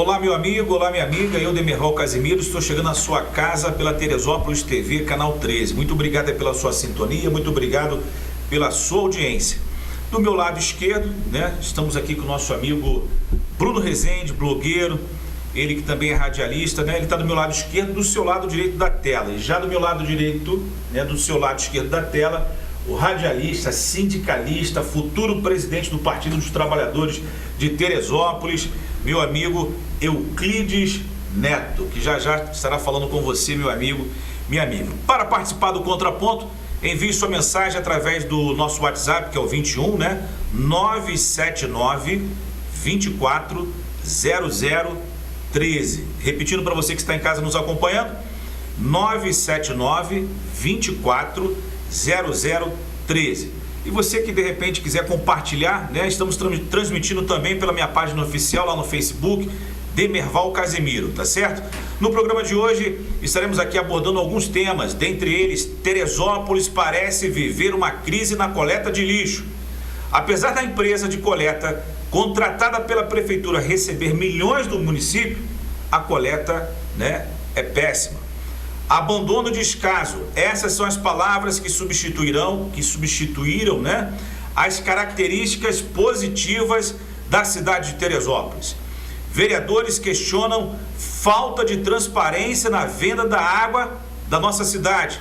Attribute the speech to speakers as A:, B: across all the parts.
A: Olá, meu amigo, olá, minha amiga, eu, Demerval Casimiro, estou chegando na sua casa pela Teresópolis TV, Canal 13. Muito obrigado pela sua sintonia, muito obrigado pela sua audiência. Do meu lado esquerdo, né, estamos aqui com o nosso amigo Bruno Rezende, blogueiro, ele que também é radialista, né, ele está do meu lado esquerdo, do seu lado direito da tela. E já do meu lado direito, né, do seu lado esquerdo da tela, o radialista, sindicalista, futuro presidente do Partido dos Trabalhadores de Teresópolis, meu amigo Euclides Neto, que já estará falando com você, meu amigo, minha amiga. Para participar do Contraponto, envie sua mensagem através do nosso WhatsApp, que é o 21, né? 979 24 0013. Repetindo para você que está em casa nos acompanhando, 979 24 0013. E você que de repente quiser compartilhar, né? Estamos transmitindo também pela minha página oficial lá no Facebook, Demerval Casimiro, tá certo? No programa de hoje estaremos aqui abordando alguns temas, dentre eles, Teresópolis parece viver uma crise na coleta de lixo. Apesar da empresa de coleta contratada pela prefeitura receber milhões do município, a coleta, né, é péssima. Abandono descaso, essas são as palavras que substituíram, né, as características positivas da cidade de Teresópolis. Vereadores questionam falta de transparência na venda da água da nossa cidade.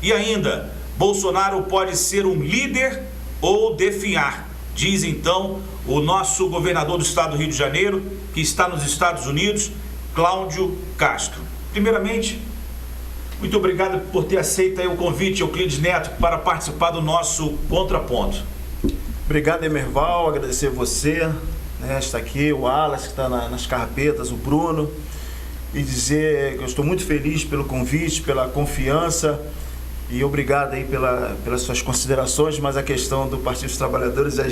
A: E ainda, Bolsonaro pode ser um líder ou definhar, diz então o nosso governador do estado do Rio de Janeiro, que está nos Estados Unidos, Cláudio Castro. Primeiramente, muito obrigado por ter aceito aí o convite, Euclides Neto, para participar do nosso Contraponto.
B: Obrigado, Demerval, agradecer você, né, está aqui, o Wallace, que está nas carpetas, o Bruno, e dizer que eu estou muito feliz pelo convite, pela confiança, e obrigado aí pelas suas considerações, mas a questão do Partido dos Trabalhadores, a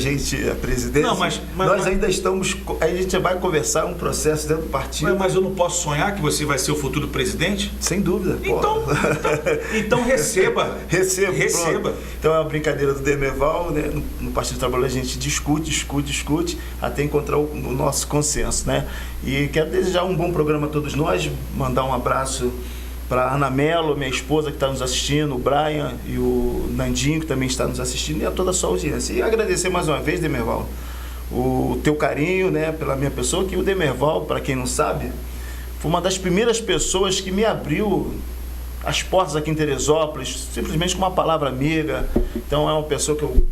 B: presidência,
A: não, mas
B: ainda estamos, a gente vai conversar um processo dentro do partido.
A: Mas eu não posso sonhar que você vai ser o futuro presidente?
B: Sem dúvida.
A: Então receba.
B: Receba. Então é uma brincadeira do Demerval, né? No Partido dos Trabalhadores a gente discute, até encontrar o nosso consenso, né? E quero desejar um bom programa a todos nós, mandar um abraço para a Ana Mello, minha esposa, que está nos assistindo, o Brian e o Nandinho, que também está nos assistindo, e a toda a sua audiência. E agradecer mais uma vez, Demerval, o teu carinho, né, pela minha pessoa, que o Demerval, para quem não sabe, foi uma das primeiras pessoas que me abriu as portas aqui em Teresópolis, simplesmente com uma palavra amiga. Então é uma pessoa que eu,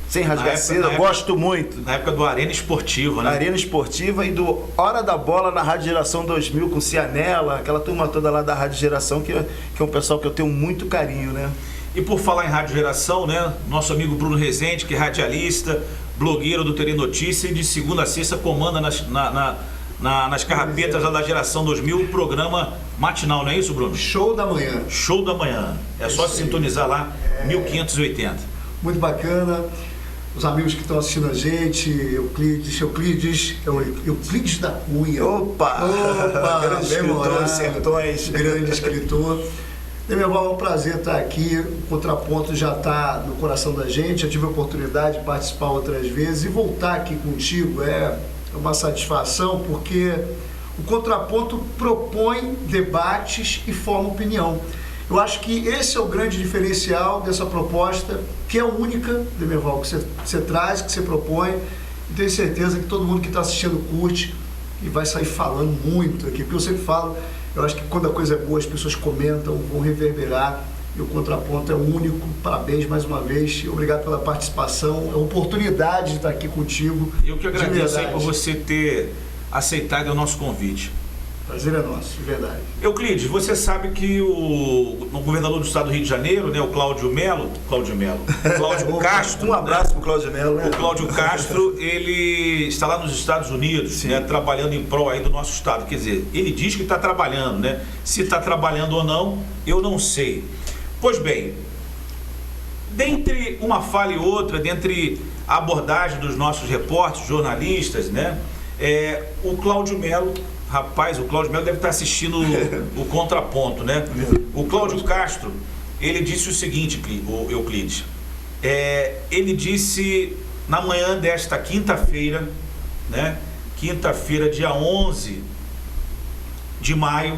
B: sem rasgar seda, gosto muito.
A: Na época do Arena Esportiva, né?
B: Arena Esportiva e do Hora da Bola na Rádio Geração 2000 com Cianella, aquela turma toda lá da Rádio Geração, que é um pessoal que eu tenho muito carinho, né?
A: E por falar em Rádio Geração, né? Nosso amigo Bruno Rezende, que é radialista, blogueiro do Terem Notícia, e de segunda a sexta comanda nas carrapetas da Geração 2000, o programa matinal, não é isso, Bruno?
C: Show da manhã.
A: Show da manhã. É só sintonizar lá, 1580.
C: Muito bacana. Os amigos que estão assistindo a gente, Euclides da Cunha.
B: Opa! Grande escritor, Sertões.
C: Grande escritor. Demerval, é um prazer estar aqui. O Contraponto já está no coração da gente. Já tive a oportunidade de participar outras vezes e voltar aqui contigo é uma satisfação, porque o Contraponto propõe debates e forma opinião. Eu acho que esse é o grande diferencial dessa proposta, que é única, Demerval, que você traz, que você propõe. E tenho certeza que todo mundo que está assistindo curte e vai sair falando muito aqui. Porque eu sempre falo, eu acho que quando a coisa é boa, as pessoas comentam, vão reverberar. E o Contraponto é único. Parabéns mais uma vez. Obrigado pela participação. É uma oportunidade de estar aqui contigo.
A: Eu que agradeço aí por você ter aceitado o nosso convite.
C: Prazer é nosso, de verdade.
A: Euclides, você sabe que o governador do estado do Rio de Janeiro, né, o Cláudio Castro.
B: Um abraço para o Cláudio Mello. Né?
A: O Cláudio Castro, ele está lá nos Estados Unidos, né, trabalhando em prol aí do nosso estado. Quer dizer, ele diz que está trabalhando, né? Se está trabalhando ou não, eu não sei. Pois bem, dentre uma fala e outra, dentre a abordagem dos nossos repórteres, jornalistas, né, o Cláudio Mello. Rapaz, o Cláudio Mello deve estar assistindo o Contraponto, né? O Cláudio Castro, ele disse o seguinte, Euclides. Ele disse na manhã desta quinta-feira, né? Quinta-feira, dia 11 de maio,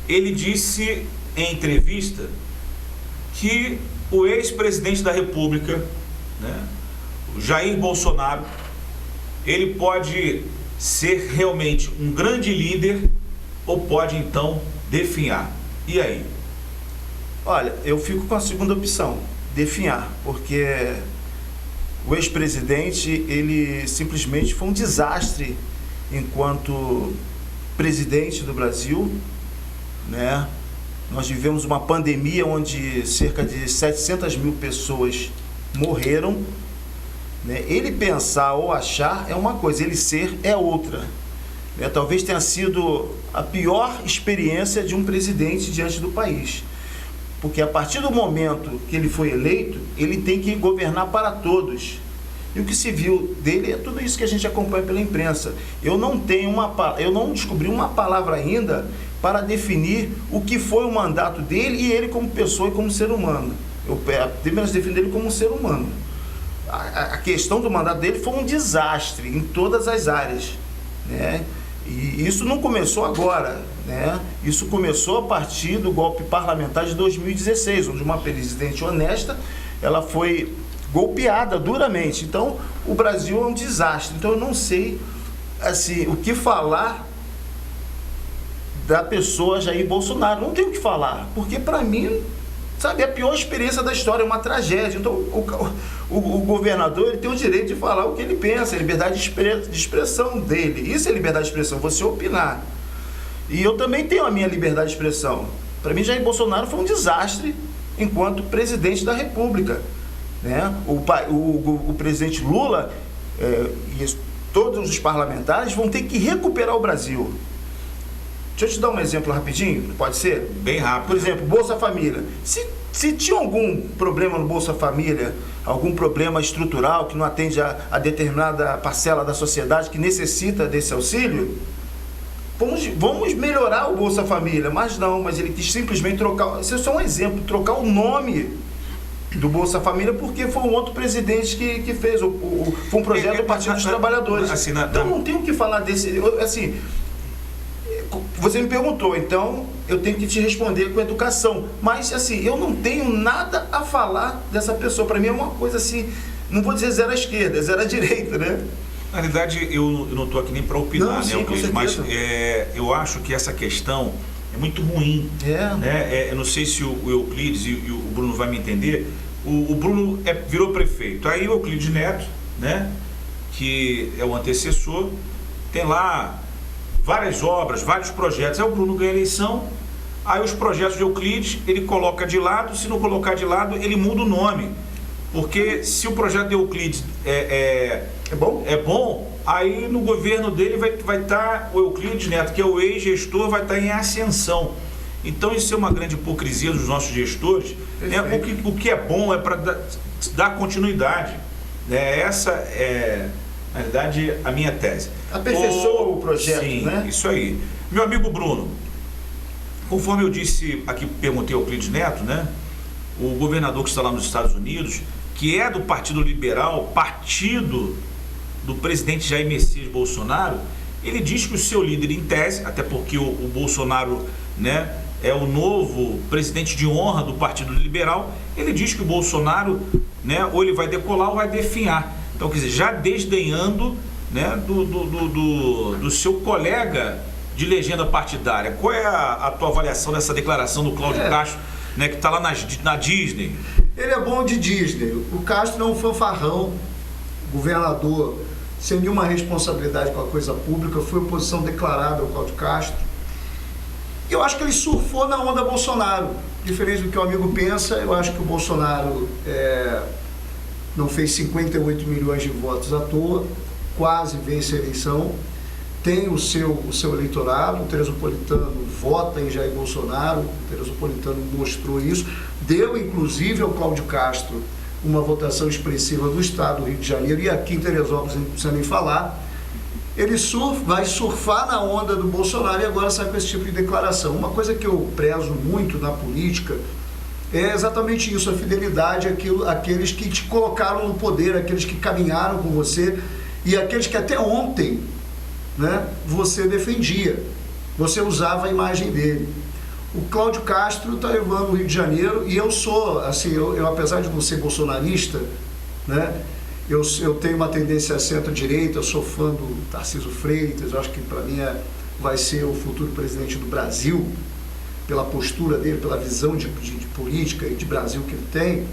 A: ele disse em entrevista que o ex-presidente da República, né, o Jair Bolsonaro, ele pode ser realmente um grande líder ou pode então definhar. E aí?
B: Olha, eu fico com a segunda opção, definhar, porque o ex-presidente, ele simplesmente foi um desastre enquanto presidente do Brasil, né? Nós vivemos uma pandemia onde cerca de 700 mil pessoas morreram, né? Ele pensar ou achar é uma coisa, ele ser é outra, né? Talvez tenha sido a pior experiência de um presidente diante do país, porque a partir do momento que ele foi eleito, ele tem que governar para todos. E o que se viu dele é tudo isso que a gente acompanha pela imprensa. Eu não descobri uma palavra ainda para definir o que foi o mandato dele e ele como pessoa e como ser humano. Eu apenas defino ele como um ser humano. A questão do mandato dele foi um desastre em todas as áreas, né? E isso não começou agora, né? Isso começou a partir do golpe parlamentar de 2016, onde uma presidente honesta, ela foi golpeada duramente. Então, o Brasil é um desastre. Então, eu não sei assim, o que falar da pessoa Jair Bolsonaro. Não tenho o que falar, porque para mim, sabe, é a pior experiência da história, é uma tragédia. Então, o governador, ele tem o direito de falar o que ele pensa, a liberdade de expressão dele. Isso é liberdade de expressão, você opinar. E eu também tenho a minha liberdade de expressão. Para mim, Jair Bolsonaro foi um desastre enquanto presidente da República, né? O presidente Lula e todos os parlamentares vão ter que recuperar o Brasil. Deixa eu te dar um exemplo rapidinho, pode ser?
A: Bem rápido.
B: Por exemplo, Bolsa Família. Se tinha algum problema no Bolsa Família, algum problema estrutural que não atende a determinada parcela da sociedade que necessita desse auxílio, vamos melhorar o Bolsa Família. Mas ele quis simplesmente trocar, isso é só um exemplo, trocar o nome do Bolsa Família porque foi um outro presidente que fez, foi um projeto do Partido dos Trabalhadores.
A: Assim,
B: então não tenho o que falar desse, assim, você me perguntou, então eu tenho que te responder com educação, mas assim, eu não tenho nada a falar dessa pessoa. Para mim é uma coisa assim, não vou dizer zero à esquerda, é zero à direita, né?
A: Na realidade, eu não estou aqui nem para opinar,
B: não, sim,
A: né, Euclides, mas eu acho que essa questão é muito ruim. Né? Eu não sei se o Euclides e o Bruno vai me entender. O Bruno virou prefeito. Aí o Euclides Neto, né, que é o antecessor, tem lá várias obras, vários projetos. Aí o Bruno ganha a eleição, aí os projetos de Euclides ele coloca de lado, se não colocar de lado, ele muda o nome. Porque se o projeto de Euclides é bom, aí no governo dele vai estar o Euclides Neto, que é o ex-gestor, vai estar em ascensão. Então isso é uma grande hipocrisia dos nossos gestores. O que é bom é para dar continuidade. Essa é, na verdade, a minha tese.
B: Aperfeiçoa o projeto,
A: sim,
B: né?
A: Isso aí. Meu amigo Bruno, conforme eu disse aqui, perguntei ao Euclides Neto, né? O governador que está lá nos Estados Unidos, que é do Partido Liberal, partido do presidente Jair Messias Bolsonaro, ele diz que o seu líder em tese, até porque o Bolsonaro, né, é o novo presidente de honra do Partido Liberal, ele diz que o Bolsonaro, né, ou ele vai decolar ou vai definhar. Então, quer dizer, já desdenhando, né, do seu colega de legenda partidária. Qual é a tua avaliação dessa declaração do Cláudio Castro, né, que está lá na Disney?
C: Ele é bom de Disney. O Castro é um fanfarrão, governador sem nenhuma responsabilidade com a coisa pública, foi oposição declarada ao Cláudio Castro. Eu acho que ele surfou na onda Bolsonaro. Diferente do que o amigo pensa, eu acho que o Bolsonaro não fez 58 milhões de votos à toa, quase vence a eleição, tem o seu eleitorado, o Teresopolitano vota em Jair Bolsonaro, o Teresopolitano mostrou isso, deu inclusive ao Cláudio Castro uma votação expressiva do estado do Rio de Janeiro, e aqui em Teresópolis não precisa nem falar. Ele vai surfar na onda do Bolsonaro e agora sai com esse tipo de declaração. Uma coisa que eu prezo muito na política é exatamente isso, a fidelidade àqueles que te colocaram no poder, aqueles que caminharam com você e aqueles que até ontem, né, você defendia. você usava a imagem dele. O Cláudio Castro está levando o Rio de Janeiro, e eu sou, assim, eu apesar de não ser bolsonarista, né, eu tenho uma tendência a centro-direita, eu sou fã do Tarcísio Freitas, eu acho que para mim vai ser o futuro presidente do Brasil, pela postura dele, pela visão de política e de Brasil que ele tem.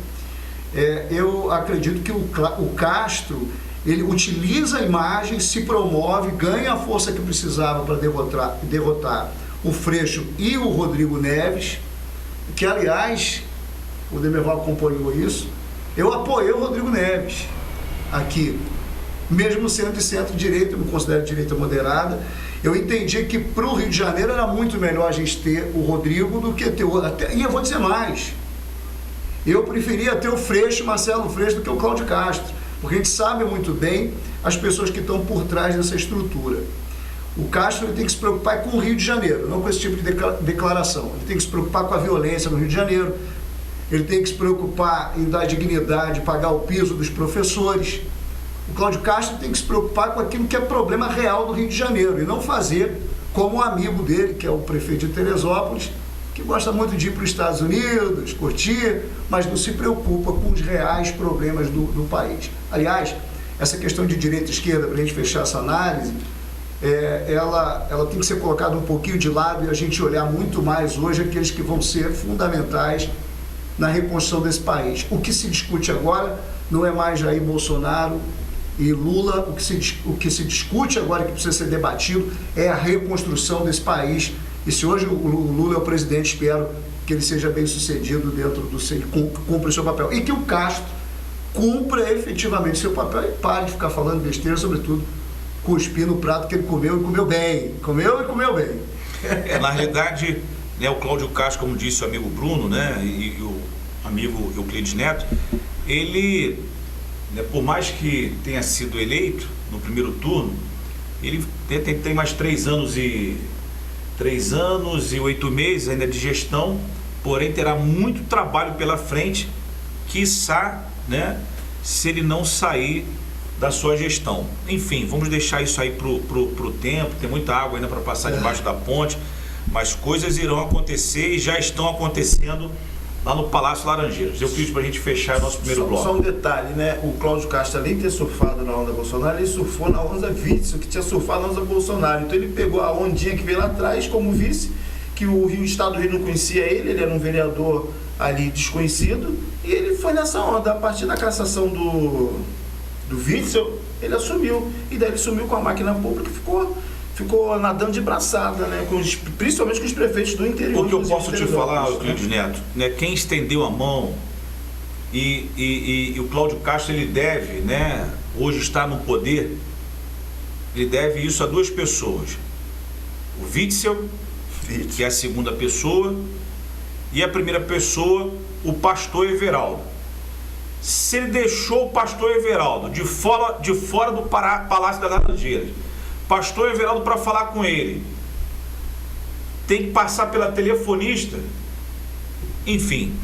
C: Eu acredito que o Castro, ele utiliza a imagem, se promove, ganha a força que precisava para derrotar o Freixo e o Rodrigo Neves, que, aliás, o Demerval acompanhou isso. Eu apoiei o Rodrigo Neves aqui, mesmo sendo de centro-direita, eu me considero de direita moderada. Eu entendi que para o Rio de Janeiro era muito melhor a gente ter o Rodrigo do que ter o... E eu vou dizer mais, eu preferia ter o Freixo, Marcelo Freixo, do que o Cláudio Castro, porque a gente sabe muito bem as pessoas que estão por trás dessa estrutura. O Castro, ele tem que se preocupar com o Rio de Janeiro, não com esse tipo de declaração. Ele tem que se preocupar com a violência no Rio de Janeiro, ele tem que se preocupar em dar dignidade, pagar o piso dos professores. O Cláudio Castro tem que se preocupar com aquilo que é problema real do Rio de Janeiro e não fazer como um amigo dele, que é o prefeito de Teresópolis, que gosta muito de ir para os Estados Unidos, curtir, mas não se preocupa com os reais problemas do país. Aliás, essa questão de direita e esquerda, para a gente fechar essa análise, ela tem que ser colocada um pouquinho de lado e a gente olhar muito mais hoje aqueles que vão ser fundamentais na reconstrução desse país. O que se discute agora não é mais Jair Bolsonaro e Lula, o que se discute agora, que precisa ser debatido, é a reconstrução desse país. E se hoje o Lula é o presidente, espero que ele seja bem sucedido dentro do seu, cumpra o seu papel. E que o Castro cumpra efetivamente o seu papel e pare de ficar falando besteira, sobretudo cuspir no prato que ele comeu e comeu bem. Comeu e comeu bem.
A: Na realidade, né, o Cláudio Castro, como disse o amigo Bruno, né, e o amigo Euclides Neto, ele, né, por mais que tenha sido eleito no primeiro turno, ele tem mais 3 anos e 8 meses ainda de gestão, porém terá muito trabalho pela frente, quiçá, né, se ele não sair da sua gestão. Enfim, vamos deixar isso aí pro tempo, tem muita água ainda para passar debaixo da ponte, mas coisas irão acontecer e já estão acontecendo lá no Palácio Laranjeiras. Eu fiz para a gente fechar o nosso primeiro bloco.
B: Só um detalhe, né? O Cláudio Castro, além de ter surfado na onda Bolsonaro, ele surfou na onda Witzel, que tinha surfado na onda Bolsonaro. Então ele pegou a ondinha que veio lá atrás como vice, que o Estado do Rio não conhecia ele era um vereador ali desconhecido, e ele foi nessa onda. A partir da cassação do Witzel, ele assumiu. E daí ele sumiu com a máquina pública e ficou nadando de braçada, né? Principalmente com os prefeitos do interior.
A: O que eu posso te falar, Euclides Neto, né? Quem estendeu a mão e o Cláudio Castro, ele deve, né, hoje estar no poder, ele deve isso a 2 pessoas. O Witzel, que é a segunda pessoa, e a primeira pessoa, o pastor Everaldo. Se ele deixou o pastor Everaldo de fora do Palácio das Laranjeiras, pastor Everaldo para falar com ele, tem que passar pela telefonista, enfim.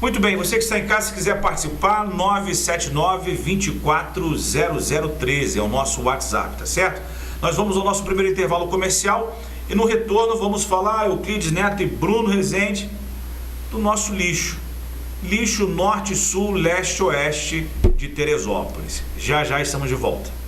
A: Muito bem, você que está em casa, se quiser participar, 979-240013 é o nosso WhatsApp, tá certo? Nós vamos ao nosso primeiro intervalo comercial e no retorno vamos falar, Euclides Neto e Bruno Rezende, do nosso lixo norte, sul, leste, oeste de Teresópolis. Já já estamos de volta.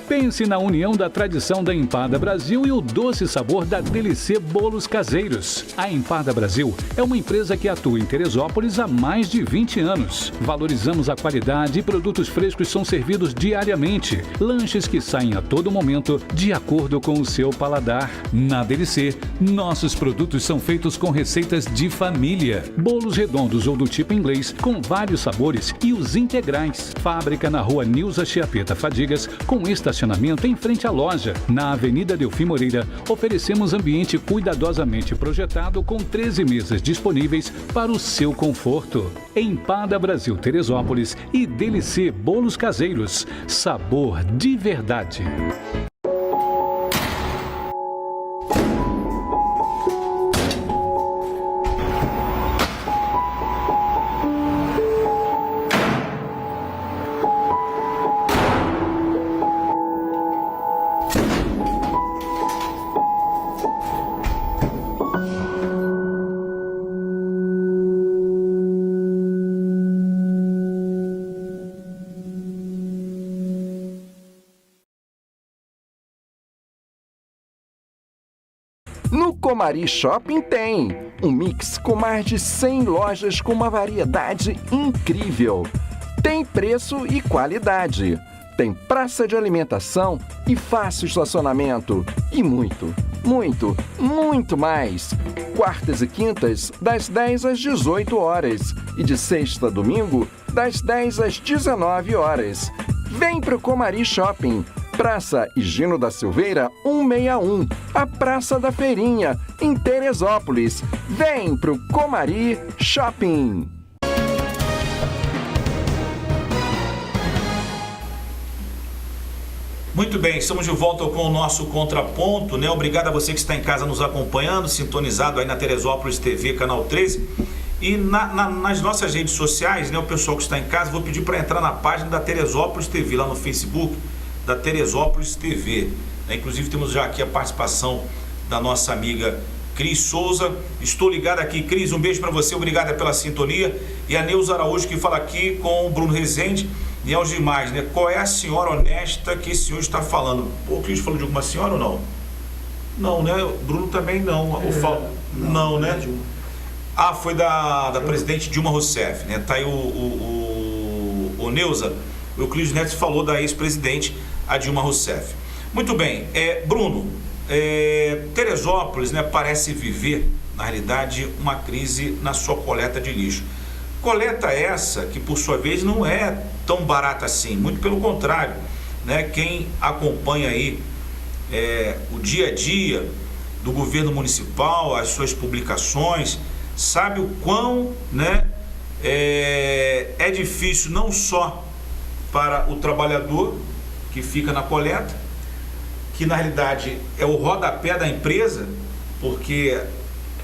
D: Pense na união da tradição da Empada Brasil e o doce sabor da DLC Bolos Caseiros. A Empada Brasil é uma empresa que atua em Teresópolis há mais de 20 anos. Valorizamos a qualidade e produtos frescos são servidos diariamente. Lanches que saem a todo momento de acordo com o seu paladar. Na DLC, nossos produtos são feitos com receitas de família. Bolos redondos ou do tipo inglês, com vários sabores, e os integrais. Fábrica na rua Nilza Chiapeta Fadigas, com estacionamento em frente à loja. Na Avenida Delfim Moreira, oferecemos ambiente cuidadosamente projetado com 13 mesas disponíveis para o seu conforto. Empada Brasil Teresópolis e DLC Bolos Caseiros. Sabor de verdade.
E: No Comari Shopping tem um mix com mais de 100 lojas com uma variedade incrível. Tem preço e qualidade. Tem praça de alimentação e fácil estacionamento. E muito, muito, muito mais. Quartas e quintas, das 10 às 18 horas. E de sexta a domingo, das 10 às 19 horas. Vem pro Comari Shopping. Praça Higino da Silveira 161, a Praça da Feirinha, em Teresópolis. Vem pro Comari Shopping.
A: Muito bem, estamos de volta com o nosso Contraponto, né? Obrigado a você que está em casa nos acompanhando, sintonizado aí na Teresópolis TV, canal 13. E nas nossas redes sociais, né? O pessoal que está em casa, vou pedir para entrar na página da Teresópolis TV, lá no Facebook, da Teresópolis TV. Inclusive temos já aqui a participação da nossa amiga Cris Souza. Estou ligado aqui, Cris, um beijo para você, obrigada pela sintonia. E a Neuza Araújo que fala aqui com o Bruno Rezende e aos demais, né? Qual é a senhora honesta que esse senhor está falando? O Cris falou de alguma senhora ou não? Não, né? O Bruno também não. Não, né? Ah, foi da presidente Dilma Rousseff, né? Tá aí o Neuza, o Euclides Neto falou da ex-presidente, a Dilma Rousseff. Muito bem, Bruno, Teresópolis, né, parece viver, na realidade, uma crise na sua coleta de lixo. Coleta essa que, por sua vez, não é tão barata assim, muito pelo contrário, né? Quem acompanha aí o dia a dia do governo municipal, as suas publicações, sabe o quão, né, é difícil não só para o trabalhador que fica na coleta, que na realidade é o rodapé da empresa, porque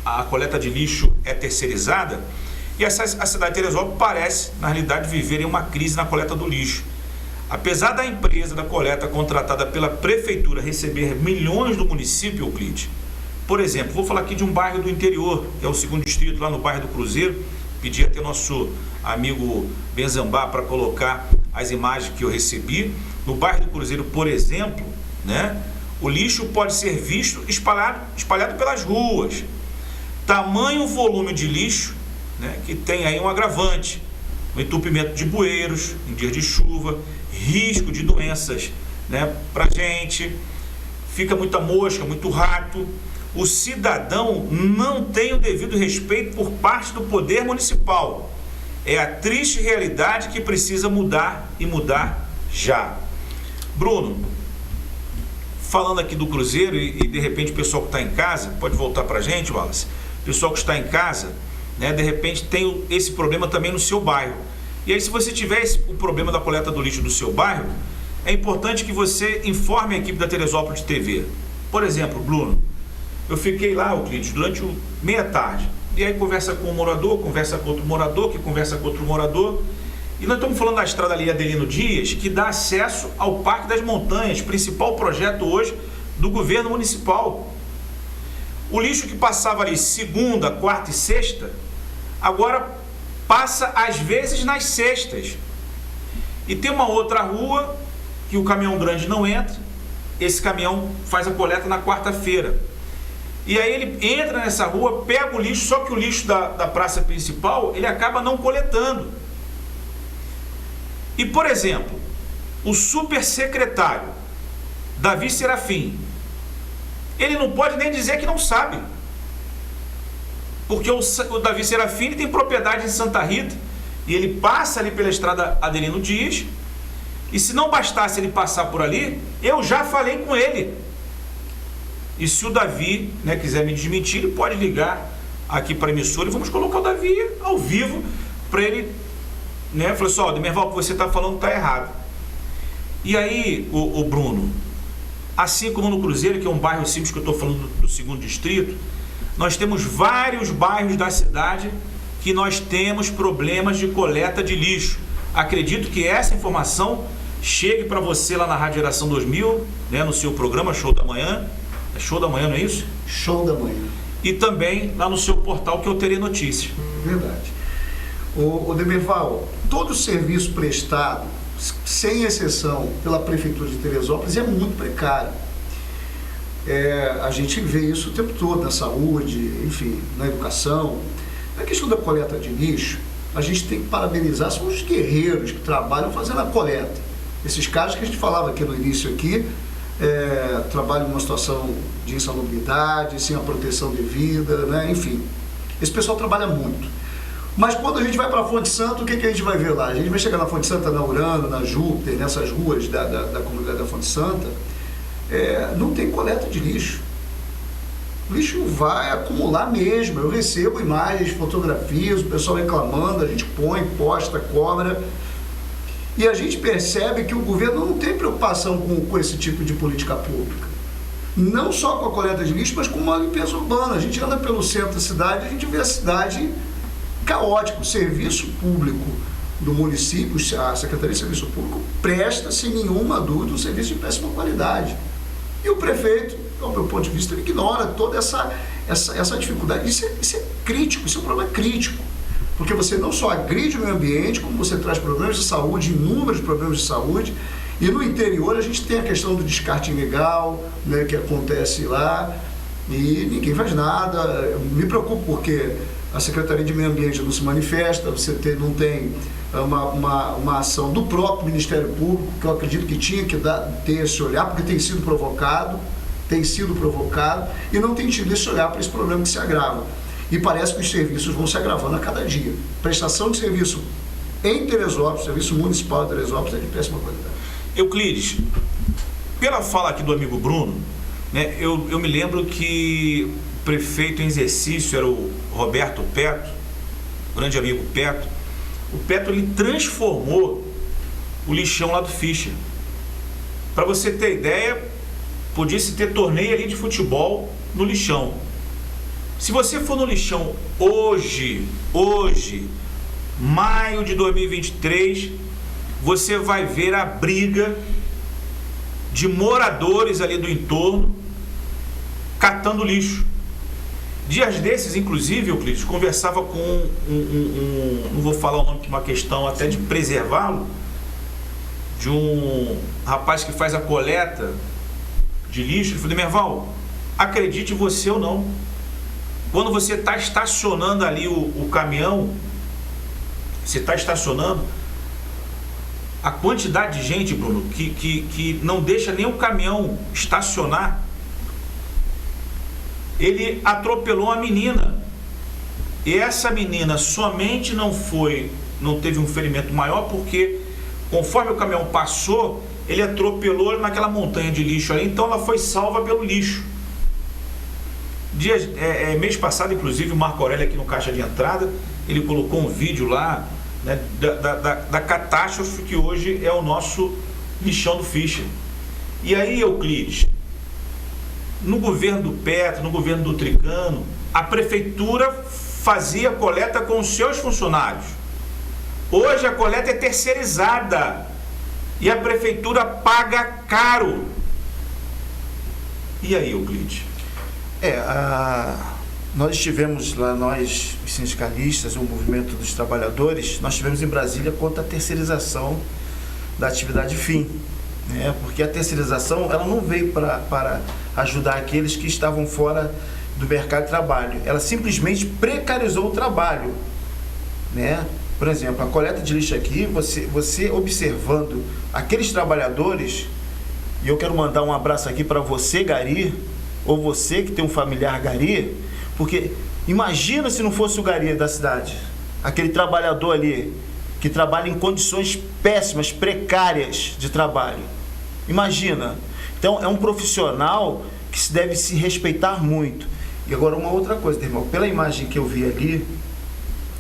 A: a coleta de lixo é terceirizada, e a cidade de Teresópolis parece, na realidade, viver em uma crise na coleta do lixo. Apesar da empresa da coleta contratada pela prefeitura receber milhões do município, Euclides, por exemplo, vou falar aqui de um bairro do interior, que é o 2º distrito, lá no bairro do Cruzeiro. Pedi até nosso amigo Benzambá para colocar as imagens que eu recebi. No bairro do Cruzeiro, por exemplo, né, o lixo pode ser visto espalhado pelas ruas. Tamanho volume de lixo, né, que tem aí um agravante, o entupimento de bueiros em dias de chuva, risco de doenças, né, para gente, fica muita mosca, muito rato. O cidadão não tem o devido respeito por parte do poder municipal. É a triste realidade que precisa mudar e mudar já. Bruno, falando aqui do Cruzeiro e de repente o pessoal que está em casa, pode voltar para a gente, Wallace, o pessoal que está em casa, né, de repente tem esse problema também no seu bairro. E aí, se você tiver o problema da coleta do lixo do seu bairro, é importante que você informe a equipe da Teresópolis TV. Por exemplo, Bruno, eu fiquei lá, Euclides, durante meia tarde, e aí conversa com um morador, conversa com outro morador, que conversa com outro morador, e nós estamos falando da estrada ali Adelino Dias, que dá acesso ao Parque das Montanhas, principal projeto hoje do governo municipal. O lixo que passava ali segunda, quarta e sexta, agora passa às vezes nas sextas. E tem uma outra rua que o caminhão grande não entra, esse caminhão faz a coleta na quarta-feira. E aí ele entra nessa rua, pega o lixo, só que o lixo da praça principal, ele acaba não coletando. E, por exemplo, o supersecretário, Davi Serafim, ele não pode nem dizer que não sabe. Porque o Davi Serafim tem propriedade em Santa Rita, e ele passa ali pela estrada Adelino Dias, e se não bastasse ele passar por ali, eu já falei com ele. E se o Davi, né, quiser me desmentir, ele pode ligar aqui para a emissora e vamos colocar o Davi ao vivo para ele, né, falar assim, ó, Demerval, o que você está falando está errado. E aí, o Bruno, assim como no Cruzeiro, que é um bairro simples que eu estou falando do 2º distrito, nós temos vários bairros da cidade que nós temos problemas de coleta de lixo. Acredito que essa informação chegue para você lá na Rádio Geração 2000, né, no seu programa Show da Manhã. É Show da Manhã, não é isso?
C: Show da Manhã.
A: E também lá no seu portal, que eu terei notícia.
C: Verdade. O Demerval, todo serviço prestado, sem exceção, pela Prefeitura de Teresópolis é muito precário. A gente vê isso o tempo todo na saúde, enfim, na educação. Na questão da coleta de lixo, a gente tem que parabenizar, são os guerreiros que trabalham fazendo a coleta. Esses caras que a gente falava aqui no início aqui, trabalham numa situação de insalubridade, sem a proteção devida, né? Enfim, esse pessoal trabalha muito. Mas quando a gente vai para a Fonte Santa, o que a gente vai ver lá? A gente vai chegar na Fonte Santa, na Urano, na Júpiter, nessas ruas da comunidade da Fonte Santa, não tem coleta de lixo. O lixo vai acumular mesmo. Eu recebo imagens, fotografias, o pessoal reclamando, a gente põe, posta, cobra. E a gente percebe que o governo não tem preocupação com esse tipo de política pública. Não só com a coleta de lixo, mas com uma limpeza urbana. A gente anda pelo centro da cidade, a gente vê a cidade caótica. O serviço público do município, a Secretaria de Serviço Público, presta, sem nenhuma dúvida, um serviço de péssima qualidade. E o prefeito, do meu ponto de vista, ele ignora toda essa dificuldade. Isso é crítico, isso é um problema crítico. Porque você não só agride o meio ambiente, como você traz problemas de saúde, inúmeros problemas de saúde. E no interior a gente tem a questão do descarte ilegal, né, que acontece lá, e ninguém faz nada. Me preocupo porque a Secretaria de Meio Ambiente não se manifesta, não tem uma ação do próprio Ministério Público, que eu acredito que tinha que ter esse olhar, porque tem sido provocado, e não tem tido esse olhar para esse problema que se agrava. E parece que os serviços vão se agravando a cada dia. Prestação de serviço em Teresópolis, serviço municipal de Teresópolis, é de péssima qualidade.
A: Euclides, pela fala aqui do amigo Bruno, né, eu me lembro que o prefeito em exercício era o Roberto Petto, grande amigo Petto. O Petto, ele transformou o lixão lá do Fischer. Para você ter ideia, podia-se ter torneio ali de futebol no lixão. Se você for no lixão hoje, maio de 2023, você vai ver a briga de moradores ali do entorno catando lixo. Dias desses, inclusive, Euclides, conversava com não vou falar o nome, que é uma questão até de preservá-lo, de um rapaz que faz a coleta de lixo. Ele falou: Merval, acredite você ou não, quando você está estacionando ali o caminhão, você está estacionando, a quantidade de gente, Bruno, que não deixa nem o caminhão estacionar. Ele atropelou uma menina, e essa menina somente não teve um ferimento maior porque, conforme o caminhão passou, ele atropelou naquela montanha de lixo ali, então ela foi salva pelo lixo. Mês passado, inclusive, o Marco Aurélio aqui no Caixa de Entrada, ele colocou um vídeo lá, né, da catástrofe que hoje é o nosso lixão do Fischer. E aí, Euclides, no governo do Petto, no governo do Tricano, a prefeitura fazia coleta com os seus funcionários. Hoje a coleta é terceirizada e a prefeitura paga caro. E aí, Euclides?
B: Nós estivemos lá, os sindicalistas, o movimento dos trabalhadores, nós estivemos em Brasília contra a terceirização da atividade fim, né? Porque a terceirização, ela não veio para ajudar aqueles que estavam fora do mercado de trabalho, ela simplesmente precarizou o trabalho, né? Por exemplo, a coleta de lixo aqui, você observando aqueles trabalhadores, e eu quero mandar um abraço aqui para você, Gari, ou você que tem um familiar Gari, porque imagina se não fosse o Gari da cidade, aquele trabalhador ali que trabalha em condições péssimas, precárias de trabalho. Imagina. Então é um profissional que deve se respeitar muito. E agora uma outra coisa, irmão, pela imagem que eu vi ali,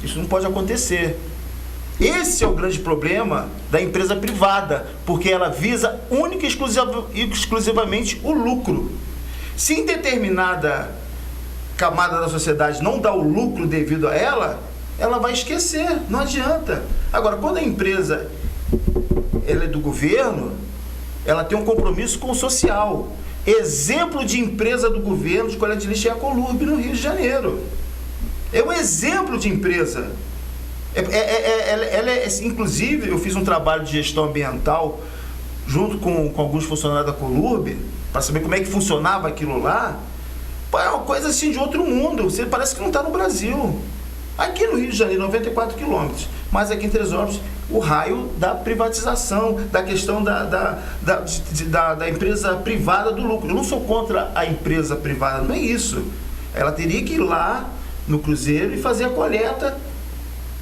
B: isso não pode acontecer. Esse é o grande problema da empresa privada, porque ela visa única e exclusivamente o lucro. Se em determinada camada da sociedade não dá o lucro devido a ela, ela vai esquecer, não adianta. Agora, quando a empresa ela é do governo, ela tem um compromisso com o social. Exemplo de empresa do governo de coleta de lixo é a Colurb, no Rio de Janeiro. É um exemplo de empresa. Inclusive, eu fiz um trabalho de gestão ambiental junto com alguns funcionários da Colurb, para saber como é que funcionava aquilo lá, pô, é uma coisa assim de outro mundo. Você parece que não está no Brasil. Aqui no Rio de Janeiro, 94 quilômetros, mas aqui em Teresópolis, o raio da privatização, da questão da empresa privada do lucro. Eu não sou contra a empresa privada, não é isso. Ela teria que ir lá no Cruzeiro e fazer a coleta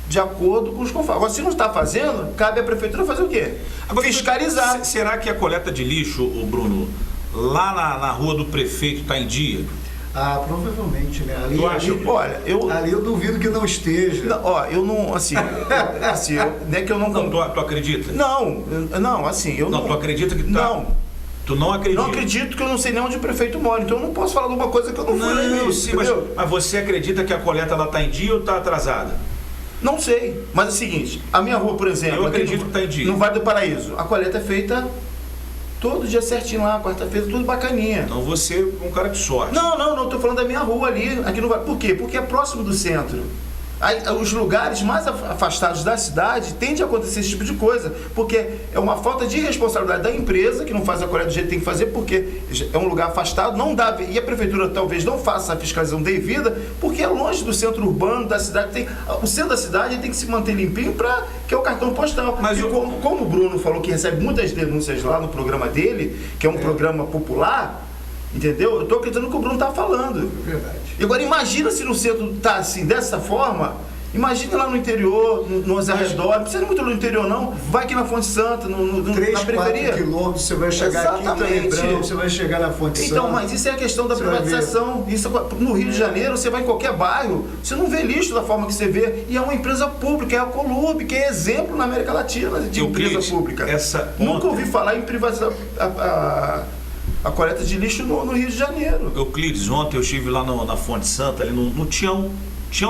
B: de acordo com os conformes. Agora, se não está fazendo, cabe à prefeitura fazer o quê?
A: Agora,
B: fiscalizar.
A: Será que a coleta de lixo, Bruno, lá na rua do prefeito está em dia?
C: Ah, provavelmente, né?
B: Olha,
C: ali eu duvido que não esteja.
B: Não, eu não, assim, não é que eu não...
A: Não, tu acredita?
B: Não, assim, eu não...
A: Não, tu acredita que tá...
B: Não.
A: Tu não acredita?
B: Não acredito, que eu não sei nem onde o prefeito mora, então eu não posso falar de uma coisa que eu não fui lá.
A: Não, sim, mas você acredita que a coleta está em dia ou está atrasada?
B: Não sei, mas é o seguinte, a minha rua, por exemplo...
A: Eu acredito que está em dia.
B: No Vale do Paraíso, a coleta é feita todo dia certinho lá, quarta-feira, tudo bacaninha.
A: Então você é um cara de sorte.
B: Não, tô falando da minha rua ali, aqui no Vale. Por quê? Porque é próximo do centro. Aí, os lugares mais afastados da cidade tende a acontecer esse tipo de coisa, porque é uma falta de responsabilidade da empresa, que não faz a coleta do jeito que tem que fazer, porque é um lugar afastado, não dá, e a prefeitura talvez não faça a fiscalização devida, porque é longe do centro urbano da cidade. O centro da cidade tem que se manter limpinho, que é o cartão postal.
A: Mas
B: como o Bruno falou que recebe muitas denúncias lá no programa dele, que é um programa popular, entendeu? Eu estou acreditando no que o Bruno está falando.
C: Verdade.
B: E agora imagina se no centro está assim, dessa forma, imagina lá no interior, nos arredores, não precisa ir muito no interior não, vai aqui na Fonte Santa, na periferia.
C: 4 quilômetros, você vai chegar aqui em Lembrão, você vai chegar na Fonte Santa.
B: Então, mas isso é a questão da privatização. Isso, no Rio de Janeiro, você vai em qualquer bairro, você não vê lixo da forma que você vê, e é uma empresa pública, é a Colurb, que é exemplo na América Latina de empresa pública. Nunca ouvi falar em privatizar a coleta de lixo no Rio de Janeiro.
A: Euclides, ontem eu estive lá na Fonte Santa, ali no Tião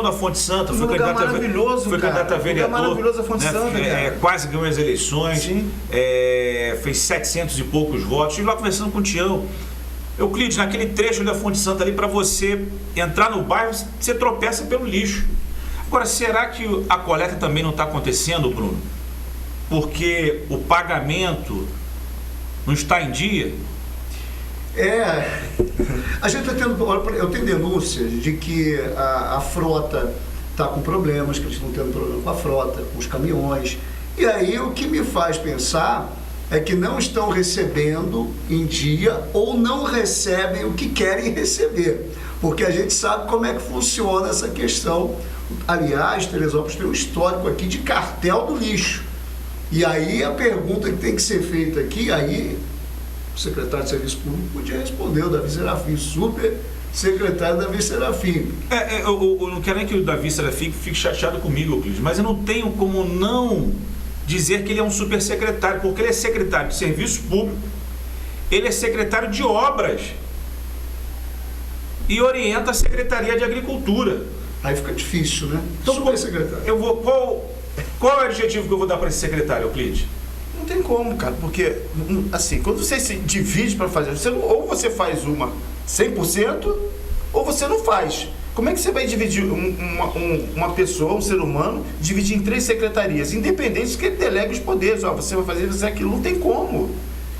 A: da Fonte Santa, foi candidato a vereador,
B: maravilhoso a Fonte Santa,
A: quase ganhou as eleições, fez 700 e poucos votos. Estive lá conversando com o Tião. Euclides, naquele trecho da Fonte Santa ali, para você entrar no bairro, você tropeça pelo lixo. Agora, será que a coleta também não está acontecendo, Bruno? Porque o pagamento não está em dia?
C: A gente está tendo, eu tenho denúncias de que a frota está com problemas, que eles estão tendo problema com a frota, com os caminhões. E aí o que me faz pensar é que não estão recebendo em dia ou não recebem o que querem receber. Porque a gente sabe como é que funciona essa questão. Aliás, Teresópolis tem um histórico aqui de cartel do lixo. E aí a pergunta que tem que ser feita aqui, o secretário de Serviço Público podia responder, o Davi Serafim, super secretário Davi Serafim.
A: Eu não quero nem que o Davi Serafim fique chateado comigo, Euclides, mas eu não tenho como não dizer que ele é um super secretário, porque ele é secretário de Serviço Público, ele é secretário de Obras e orienta a Secretaria de Agricultura.
C: Aí fica difícil, né?
A: Então,
C: super secretário.
A: Qual é o adjetivo que eu vou dar para esse secretário, Euclides?
B: Não tem como, cara, porque, assim, quando você se divide para fazer, ou você faz uma 100%, ou você não faz. Como é que você vai dividir uma pessoa, um ser humano, dividir em 3 secretarias, independente que ele delegue os poderes? Você vai fazer aquilo, não tem como.